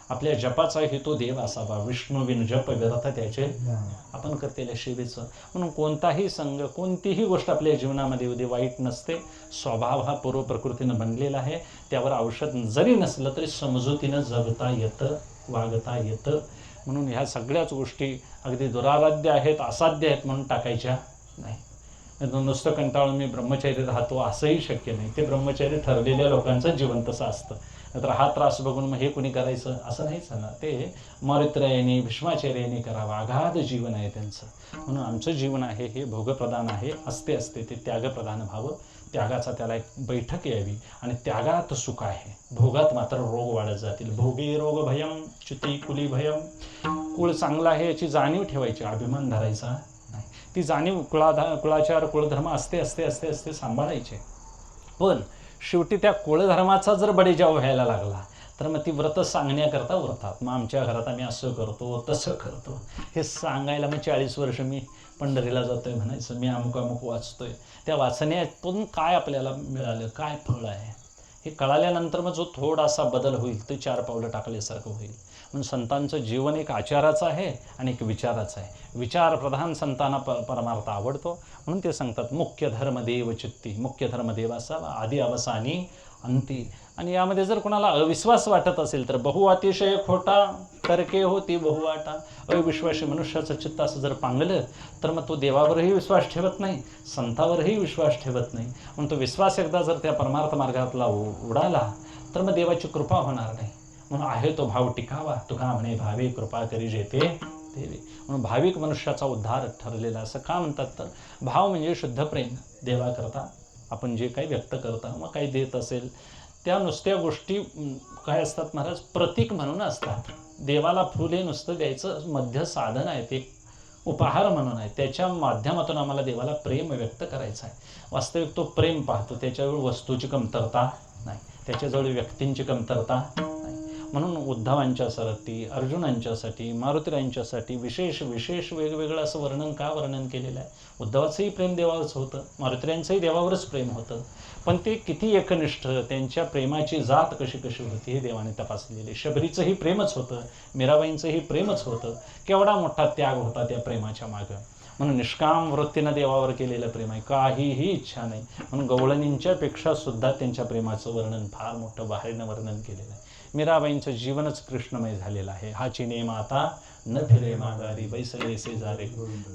आपल्या जपाचा हेतू देव असावा. विष्णू विन जप व्यर्थ त्याचे आपण करतेल्या सेवेचं. म्हणून कोणताही संघ, कोणतीही गोष्ट आपल्या जीवनामध्ये उद्या वाईट नसते. स्वभाव हा पूर्व प्रकृतीनं बनलेला आहे, त्यावर औषध जरी नसलं तरी समजुतीनं जगता येतं, वागता येतं. म्हणून ह्या सगळ्याच गोष्टी अगदी दुराराध्य आहेत, असाध्य आहेत म्हणून टाकायच्या नाही. नुसतं कंटाळून मी ब्रह्मचर्य राहतो असंही शक्य नाही. ते ब्रह्मचर्य ठरलेल्या लोकांचं जीवन तसं असतं. नंतर हा त्रास बघून मग हे कुणी करायचं असं नाही चालणार. ते मरित्रयाने भीष्माचार्याने करावं, अगाध जीवन आहे त्यांचं. म्हणून आमचं जीवन आहे हे भोगप्रधान आहे, असते ते त्यागप्रधान व्हावं. त्यागाचा त्याला एक बैठक यावी, आणि त्यागात सुख आहे, भोगात मात्र रोग वाढत जातील. भोगे रोग भयम च्युती कुली भयम. कुळ चांगला आहे याची जाणीव ठेवायची, अभिमान धरायचा नाही. ती जाणीव कुळाचार कुळधर्म असते सांभाळायचे. पण शेवटी त्या कुळधर्माचा जर बडेजाव व्हायला लागला तर मग ती व्रत सांगण्याकरता व्रतात, मग आमच्या घरात आम्ही असं करतो तसं करतो हे सांगायला मग 40 वर्ष मी पंढरीला जातोय म्हणायचं, मी अमुक वाचतोय. त्या वाचण्यातून काय आपल्याला मिळालं, काय फळ आहे हे कळाल्यानंतर मग जो थोडासा बदल होईल ते 4 पावलं टाकल्यासारखं होईल. म्हणून संतांचं जीवन एक आचाराचं आहे आणि एक विचाराचं आहे. विचारप्रधान संतांना परमार्थ आवडतो, म्हणून ते सांगतात मुख्य धर्म देव चित्ती. मुख्य धर्म देव असावा, आधी अवसानी अंती. आणि यामध्ये जर कोणाला अविश्वास वाटत असेल तर बहु अतिशय खोटा तर्के होती बहुवाटा. अविश्वासी मनुष्याचं चित्त असं जर पांगलं तर मग तो देवावरही विश्वास ठेवत नाही, संतावरही विश्वास ठेवत नाही. म्हणून तो विश्वास एकदा जर त्या परमार्थ मार्गातला उडाला तर मग देवाची कृपा होणार नाही. म्हणून आहे तो भाव टिकावा, तुका म्हणे भावे कृपा करी जेते देवी. म्हणून भाविक मनुष्याचा उद्धार ठरलेला. असं का म्हणतात तर भाव म्हणजे शुद्ध प्रेम देवाकरता. आपण जे काही व्यक्त करता मग काही देत असेल त्या नुसत्या गोष्टी काय असतात महाराज, प्रतीक म्हणून असतात. देवाला फुल हे नुसतं द्यायचं मध्य साधन आहे, ते उपहार म्हणून आहे. त्याच्या माध्यमातून आम्हाला देवाला प्रेम व्यक्त करायचं आहे. वास्तविक तो प्रेम पाहतो, त्याच्याजवळ वस्तूची कमतरता नाही, त्याच्याजवळ व्यक्तींची कमतरता नाही. म्हणून उद्धवांच्यासाठी, अर्जुनांच्यासाठी, मारुतीरायांच्यासाठी विशेष विशेष वेगवेगळं असं वर्णन का वर्णन केलेलं आहे. उद्धवाचंही प्रेम देवावरच होतं, मारुतीरायांचंही देवावरच प्रेम होतं. पण ते किती एकनिष्ठ, त्यांच्या प्रेमाची जात कशी कशी होती हे देवाने तपासलेले. शबरीचंही प्रेमच होतं, मीराबाईंचंही प्रेमच होतं. केवढा मोठा त्याग होता त्या प्रेमाच्या मागं. म्हणून निष्काम वृत्तीनं देवावर केलेलं प्रेम आहे, काहीही इच्छा नाही. म्हणून गवळणींच्या पेक्षा सुद्धा त्यांच्या प्रेमाचं वर्णन फार मोठं बाहेरनं वर्णन केलेलं आहे. मीराबाईंचं जीवनच कृष्णमय झालेलं आहे. हा चिने माता न फिरे माघारी बैसले शेजारे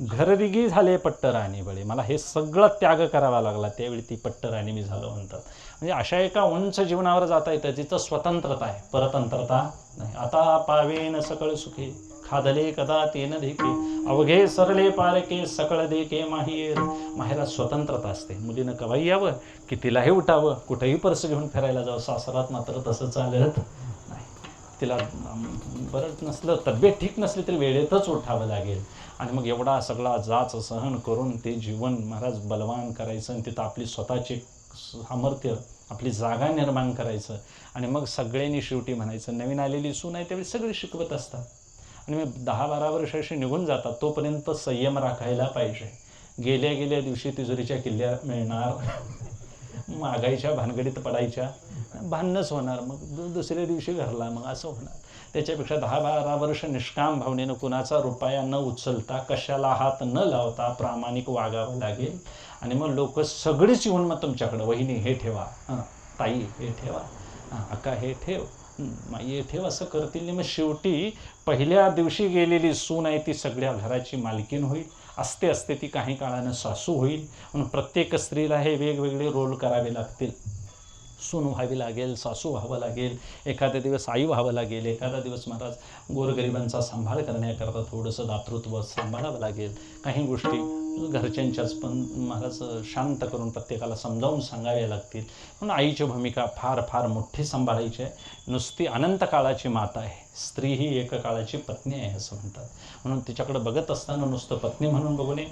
घररिगी झाले पट्टराणी बळे. मला हे सगळं त्याग करावा लागला, त्यावेळी ती पट्टराणी मी झालो म्हणतात. म्हणजे अशा एका उंच जीवनावर जाता येतं जिथं स्वतंत्रता आहे, परतंत्रता नाही. आता पावेन सकळ सुखे खादले कदा तेन देखे अवघे सरले पारके सकळ देके माहीर. माहेरात स्वतंत्रता असते. मुलीनं कवाई यावं, कितीलाही उठावं, कुठेही पर्स घेऊन फिरायला जावं. सासरात मात्र तसं चालत नाही. तिला बरं नसलं, तब्येत ठीक नसली तरी वेळेतच उठावं लागेल. आणि मग एवढा सगळा जाच सहन करून ते जीवन महाराज बलवान करायचं आणि तिथं आपली स्वतःची सामर्थ्य, आपली जागा निर्माण करायचं. आणि मग सगळ्यांनी शेवटी म्हणायचं, नवीन आलेली सून आहे त्यावेळी सगळे शिकवत असतात आणि मग 10-12 वर्ष अशी निघून जातात. तोपर्यंत संयम राखायला पाहिजे. गेल्या गेल्या दिवशी तिजोरीच्या किल्ल्या मिळणार, मागायच्या भानगडीत पडायच्या, भांडणच होणार, मग दुसऱ्या दिवशी घरला, मग असं होणार. त्याच्यापेक्षा 10-12 वर्ष निष्काम भावनेनं कुणाचा रुपया न उचलता, कशाला हात न लावता प्रामाणिक वागावं लागेल. आणि मग लोक सगळीच येऊन मग तुमच्याकडं, वहिनी हे ठेवा, ताई हे ठेवा, अक्का हे ठेव, माई हे ठेव, असं करतील. मग शेवटी पहिल्या दिवशी गेलेली सून आहे ती सगळ्या घराची मालकीण होईल. असते असते ती काही काळानं सासू होईल. म्हणून प्रत्येक स्त्रीला हे वेगवेगळे रोल करावे लागतील. सून व्हावी लागेल, सासू व्हावं लागेल, एखाद्या दिवस आई व्हावं लागेल, एखादा दिवस महाराज गोरगरिबांचा सांभाळ करण्याकरता थोडंसं दातृत्व सांभाळावं लागेल. काही गोष्टी घरच्यांच्याच पण महाराज शांत करून प्रत्येकाला समजावून सांगाव्या लागतील. म्हणून आईची भूमिका फार फार मोठी सांभाळायची आहे. नुसती अनंत काळाची माता आहे, स्त्री ही एक काळाची पत्नी आहे असं म्हणतात. म्हणून तिच्याकडे बघत असताना नुसतं पत्नी म्हणून बघू नये.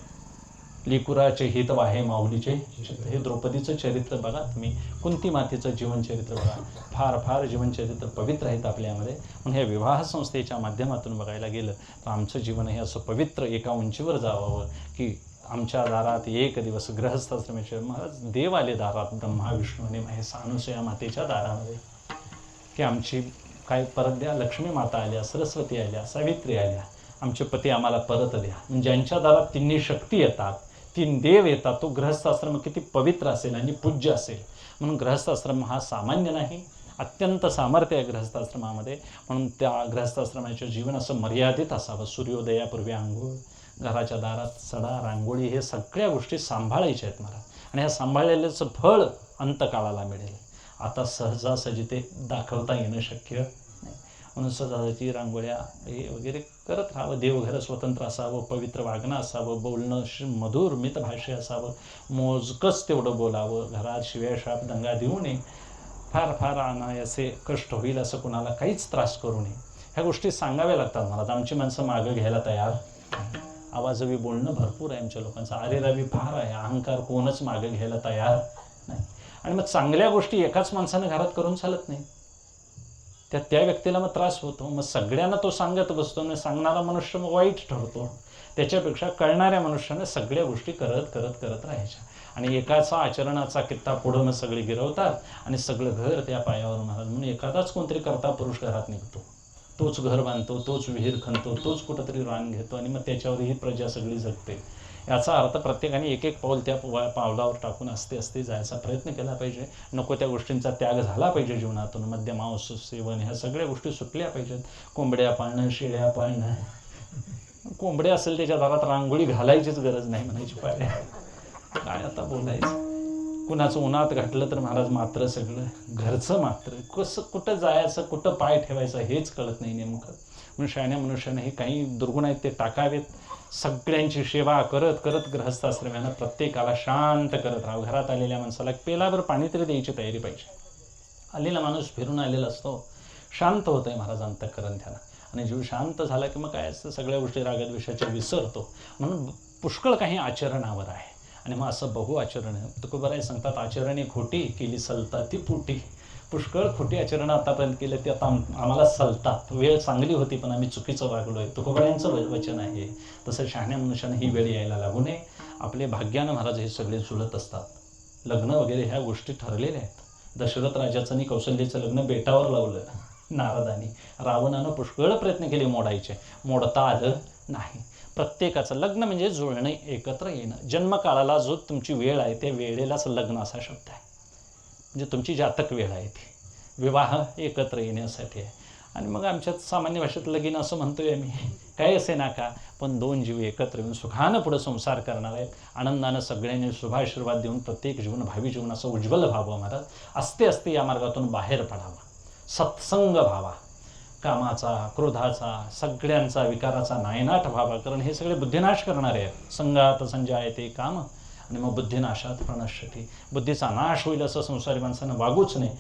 लिकुराचे हित वाहे माऊलीचे, हे द्रौपदीचं चरित्र बघा तुम्ही, कुंती मातेचं जीवनचरित्र बघा, फार फार जीवनचरित्र पवित्र आहेत आपल्यामध्ये. म्हणून ह्या विवाह संस्थेच्या माध्यमातून बघायला गेलं तर आमचं जीवन हे असं पवित्र एका उंचीवर जावावं की आमच्या दारात एक दिवस गृहस्थाश्रमाचे महाराज देव आले दारात, ब्रह्मा विष्णू आणि महेश अनुसूया मातेच्या दारामध्ये, की आमची काय परत द्या. लक्ष्मी माता आल्या, सरस्वती आल्या, सावित्री आल्या, आमचे पती आम्हाला परत द्या. ज्यांच्या दारात तिन्ही शक्ती येतात, 3 देव येतात, तो गृहस्थाश्रम किती पवित्र असेल आणि पूज्य असेल. म्हणून गृहस्थाश्रम हा सामान्य नाही, अत्यंत सामर्थ्य आहे गृहस्थाश्रमामध्ये. म्हणून त्या गृहस्थाश्रमाचं जीवन असं मर्यादित असावं. सूर्योदयापूर्वी आंघोळ, घराच्या दारात सडा, रांगोळी, हे सगळ्या गोष्टी सांभाळायच्या आहेत मला. आणि ह्या सांभाळलेल्याचं फळ अंतकाळाला मिळेल. आता सहजासहजी ते दाखवता येणं शक्य नाही. म्हणून सहजाची रांगोळ्या हे वगैरे करत राहावं. देवघर स्वतंत्र असावं, पवित्र वागणं असावं, बोलणं मधुर मितभाष्य असावं, मोजकंच तेवढं बोलावं, घरात शिव्या शाप दंगा देऊ नये, फार फार अनायासे कष्ट होईल असं कुणाला काहीच त्रास करू नये. ह्या गोष्टी सांगाव्या लागतात मला. आमची माणसं मागं घ्यायला तयार. आवाजवी बोलणं भरपूर आहे आमच्या लोकांचं, अरेरावी फार आहे, अहंकार कोणच मागं घ्यायला तयार नाही. आणि मग चांगल्या गोष्टी एकाच माणसानं घरात करून चालत नाही, त्या व्यक्तीला मग त्रास होतो. मग सगळ्यांना तो सांगत बसतो, मग सांगणारा मनुष्य मग वाईट ठरतो. त्याच्यापेक्षा कळणाऱ्या मनुष्याने सगळ्या गोष्टी करत करत करत राहायच्या. आणि एकाचा आचरणाचा कित्ता पुढं मग सगळे गिरवतात आणि सगळं घर त्या पायावर महाराज. म्हणून एखादाच कोणतरी करता पुरुष घरात निघतो, तोच घर बांधतो, तोच विहीर खणतो, तोच कुठंतरी रान घेतो आणि मग त्याच्यावर ही प्रजा सगळी जगते. याचा अर्थ प्रत्येकाने एक एक पाऊल त्या पावलावर टाकून असते जायचा प्रयत्न केला पाहिजे. नको त्या गोष्टींचा त्याग झाला पाहिजे जीवनातून. मद्यमांस सेवन ह्या सगळ्या गोष्टी सुटल्या पाहिजेत. कोंबड्या पाळणं, शेळ्या पाळणं. कोंबड्या असेल त्याच्या दारात रांगोळी घालायचीच गरज नाही म्हणायची पाळ्या. काय आता बोलायचं. कुणाचं उन्हात घातलं तर महाराज मात्र सगळं घरचं मात्र. कसं कुठं जायचं, कुठं पाय ठेवायचं हेच कळत नाही नेमकं. म्हणून शहाण्या मनुष्याने हे काही दुर्गुण आहेत ते टाकावेत. सगळ्यांची सेवा करत करत गृहस्थाश्रमानं प्रत्येकाला शांत करत राहावं. घरात आलेल्या माणसाला पेलाभर पाणी तरी द्यायची तयारी पाहिजे. आलेला माणूस फिरून आलेला असतो, शांत होतं आहे महाराज अंतःकरण त्याला. आणि जीव शांत झाला की मग काय असतं, सगळ्या गोष्टी रागद्वेषाच्या विसरतो. म्हणून पुष्कळ काही आचरणावर आहे. आणि मग असं बहु आचरण आहे. तुकोबाराय सांगतात, आचरणे खोटी केली सलता ती पोटी. पुष्कळ खोटी आचरणं आतापर्यंत केलं ते आता आम्हाला सलतात. वेळ चांगली होती पण आम्ही चुकीचं वागलो आहे. तुकोबारायांचं वचन आहे. तसं शहाण्या मनुष्यानं ही वेळ यायला लागू नये. आपले भाग्यानं महाराज हे सगळे जुळत असतात. लग्न वगैरे ह्या गोष्टी ठरलेल्या आहेत. दशरथ राजाचं आणि कौशल्याचं लग्न बेटावर लावलं नारदानी. रावणानं पुष्कळ प्रयत्न केले मोडायचे, मोडता आलं नाही. प्रत्येकाचं लग्न म्हणजे जुळणे, एकत्र येणं. जन्मकाळाला जो तुमची वेळ आहे त्या वेळेलाच लग्न असा शब्द आहे. म्हणजे तुमची जातक वेळ आहे ती विवाह एकत्र येण्यासाठी आहे. आणि मग आमच्यात सामान्य भाषेत लगीन असं म्हणतोय आम्ही. काय असे ना का, पण दोन जीव एकत्र येऊन सुखानं पुढं संसार करणार आहेत. आनंदानं सगळ्यांनी शुभाशीर्वाद देऊन प्रत्येक जीवन भावी जीवन असं उज्ज्वल व्हावं महाराज. असते असते या मार्गातून बाहेर पडावं. सत्संग व्हावा. कामाचा, क्रोधाचा, सगळ्यांचा विकाराचा नायनाट व्हावा. कारण हे सगळे बुद्धिनाश करणारे आहेत. संघात संजायते काम आणि मग बुद्धिनाशात प्रणश्यते. बुद्धीचा नाश होईल असं संसारी माणसानं वागूच नाही.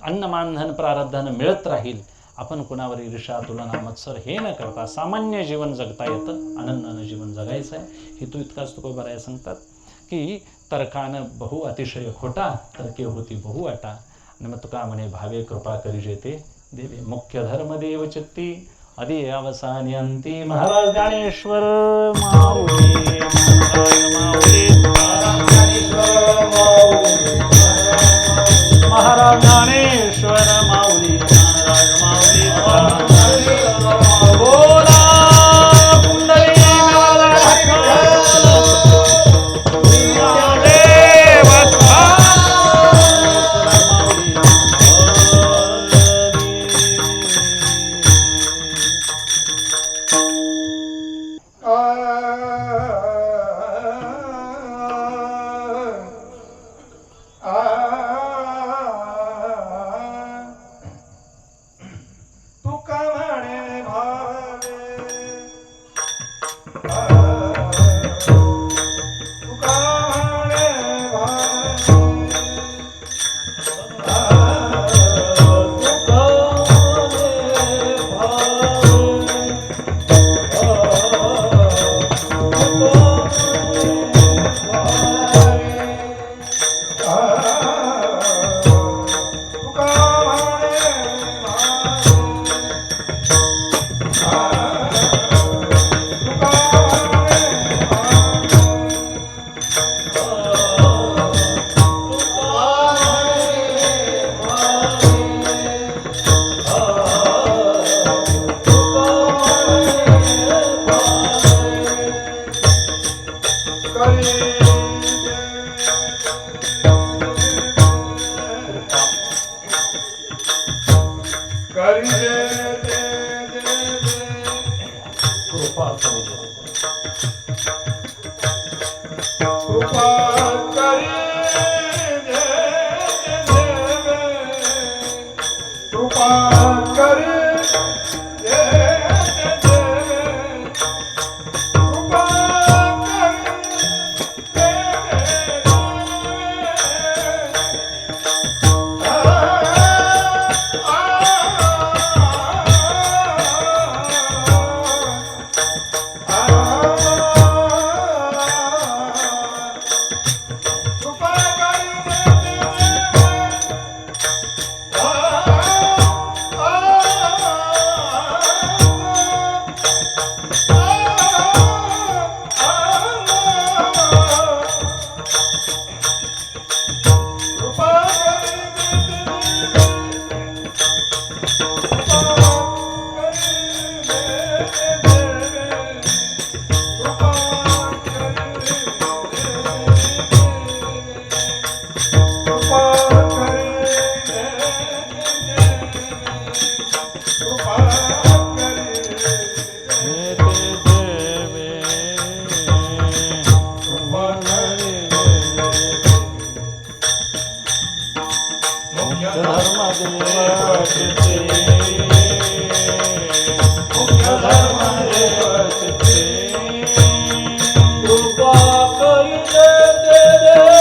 अन्न मानधन प्रारब्धानं मिळत राहील. आपण कुणावर ईर्ष्या, तुलना, मत्सर हे न करता सामान्य जीवन जगता येतं. आनंदानं जीवन जगायचं आहे. हेतू इतकाच तुकोबाराय सांगतात की तर्कानं बहु अतिशय खोटा, तर्के होती बहु वाटा. आणि मग तुका म्हणे भावे कृपा करी जेते देवे. मुख्य धर्म देव चित्ती आधी अवसानी अंती. महाराज ज्ञानेश्वर माऊली, महाराज ज्ञानेश्वर माऊली, महाराज माऊली. बोला कुंडली मुख्य धर्मदेवचे कृपा करीले ते देव.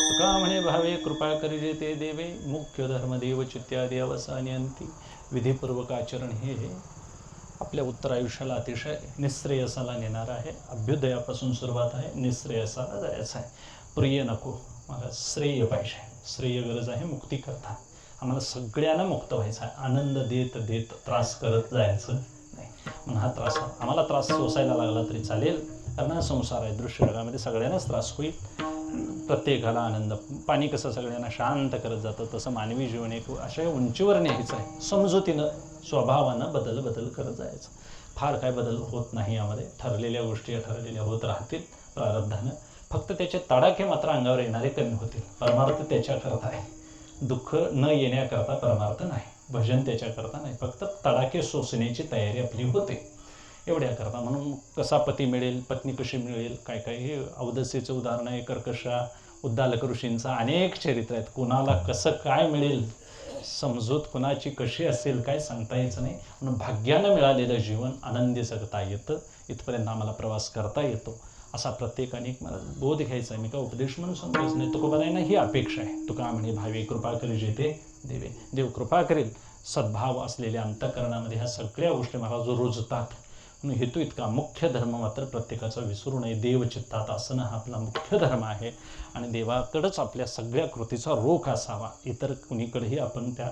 तुका म्हणे भावे कृपा करिजे ते देवे, मुख्य धर्म देव चित्यादी अवसानी अंती. विधीपूर्वक आचरण हे आपल्या उत्तर आयुष्याला अतिशय निश्रेयसाला नेणार आहे. अभ्युदयापासून सुरुवात आहे, निश्रेयसाला जायचं आहे. प्रिय नको, मला श्रेय पाहिजे. श्रेय गरज आहे मुक्ती करता. आम्हाला सगळ्यांना मुक्त व्हायचं आहे. आनंद देत देत त्रास करत जायचं नाही. म्हणून हा त्रास, आम्हाला त्रास सोसायला लागला तरी चालेल, कारण हा संसार आहे. दृश्य जगामध्ये सगळ्यांनाच त्रास होईल, प्रत्येकाला आनंद. पाणी कसं सगळ्यांना शांत करत जातं, तसं मानवी जीवन एक अशा उंचीवर न्यायचं आहे. समजुतीनं, स्वभावानं बदल करत जायचं. फार काय बदल होत नाही यामध्ये. ठरलेल्या गोष्टी ठरलेल्या होत राहतील प्रारब्धानं. फक्त त्याचे तडाखे मात्र अंगावर येणारे कमी होतील. परमार्थ त्याच्याकरता आहे, दुःख न येण्याकरता परमार्थ नाही. भजन त्याच्याकरता नाही, फक्त तडाखे सोसण्याची तयारी आपली होते एवढ्या करता. म्हणून कसा पती मिळेल, पत्नी कशी मिळेल, काय काय हे अवदसेचं उदाहरण आहे. कर्कशा, उद्दालक ऋषींचं अनेक चरित्र आहेत. कुणाला कसं काय मिळेल, समजूत कुणाची कशी असेल काय सांगता यायचं नाही. म्हणून भाग्यानं मिळालेलं जीवन आनंदी जगता येतं. इथपर्यंत आम्हाला प्रवास करता येतो, असा प्रत्येकाने मला बोध घ्यायचा आहे. मी का उपदेश म्हणून समजायचं नाही. तुकोबारायांना ही अपेक्षा आहे. तुका म्हणे भावे कृपा करिजे ते देवे, देव कृपा करेल. सद्भाव असलेल्या अंतःकरणामध्ये ह्या सगळ्या गोष्टी मला जो रुजतात. म्हणून हेतू इतका, मुख्य धर्म मात्र प्रत्येकाचा विसरू नये. देवचित्तात असणं हा आपला मुख्य धर्म आहे आणि देवाकडंच आपल्या सगळ्या कृतीचा रोख असावा. इतर कुणीकडेही आपण त्या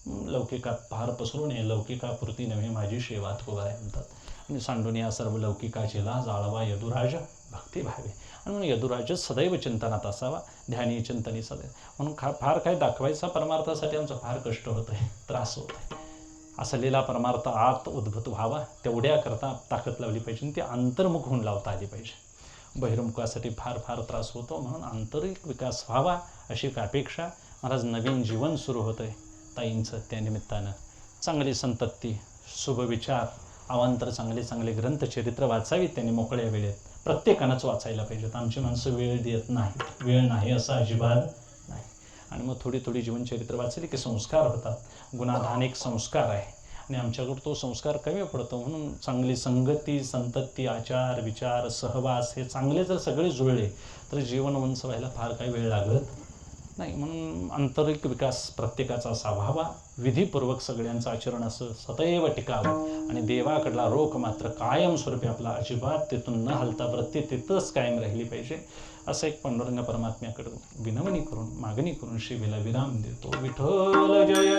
लौकिकात फार पसरू नये. लौकिकापुरती नव्हे माझी सेवा, तुकोबाराय म्हणतात. आणि सांडून या सर्व लौकिकाचेला जाळवा यदुराज भक्ती भावे. आणि म्हणून यदुराज सदैव चिंतनात असावा, ध्यानी चिंतनी सदैव. म्हणून फार काय दाखवायचा परमार्थासाठी आमचा फार कष्ट होत आहे, त्रास होत आहे. असलेला परमार्थ आत उद्भूत व्हावा तेवढ्याकरता ताकद लावली पाहिजे आणि ती अंतर्मुख होऊन लावता आली पाहिजे. बहिर्मुखासाठी फार त्रास होतो. म्हणून आंतरिक विकास व्हावा अशी एक अपेक्षा. महाराज नवीन जीवन सुरू होतं आहे ताईंचं. त्या निमित्तानं चांगली संतती, शुभविचार, अवांतर चांगले ग्रंथ चरित्र वाचावीत त्यांनी मोकळ्या वेळेत. प्रत्येकानंच वाचायला पाहिजेत. आमची माणसं वेळ देत नाहीत, वेळ नाही असं अजिबात नाही. आणि मग थोडी जीवनचरित्र वाचली की संस्कार होतात. गुणाधान एक संस्कार आहे आणि आमच्याकडं तो संस्कार कमी पडतो. म्हणून चांगली संगती, संतती, आचार, विचार, सहवास हे चांगले जर सगळे जुळले तर जीवन उंच व्हायला फार काही वेळ लागत नाही. म्हणून आंतरिक विकास प्रत्येकाचा असा व्हावा. विधीपूर्वक सगळ्यांचं आचरण असं सदैव टिकावं आणि देवाकडला रोख मात्र कायमस्वरूपी आपला अजिबात तिथून न हलता वृत्ती तिथंच कायम राहिली पाहिजे. असं एक पांडुरंग परमात्म्याकडं विनवणी करून, मागणी करून शिवेला विराम देतो. विठ्ठल जय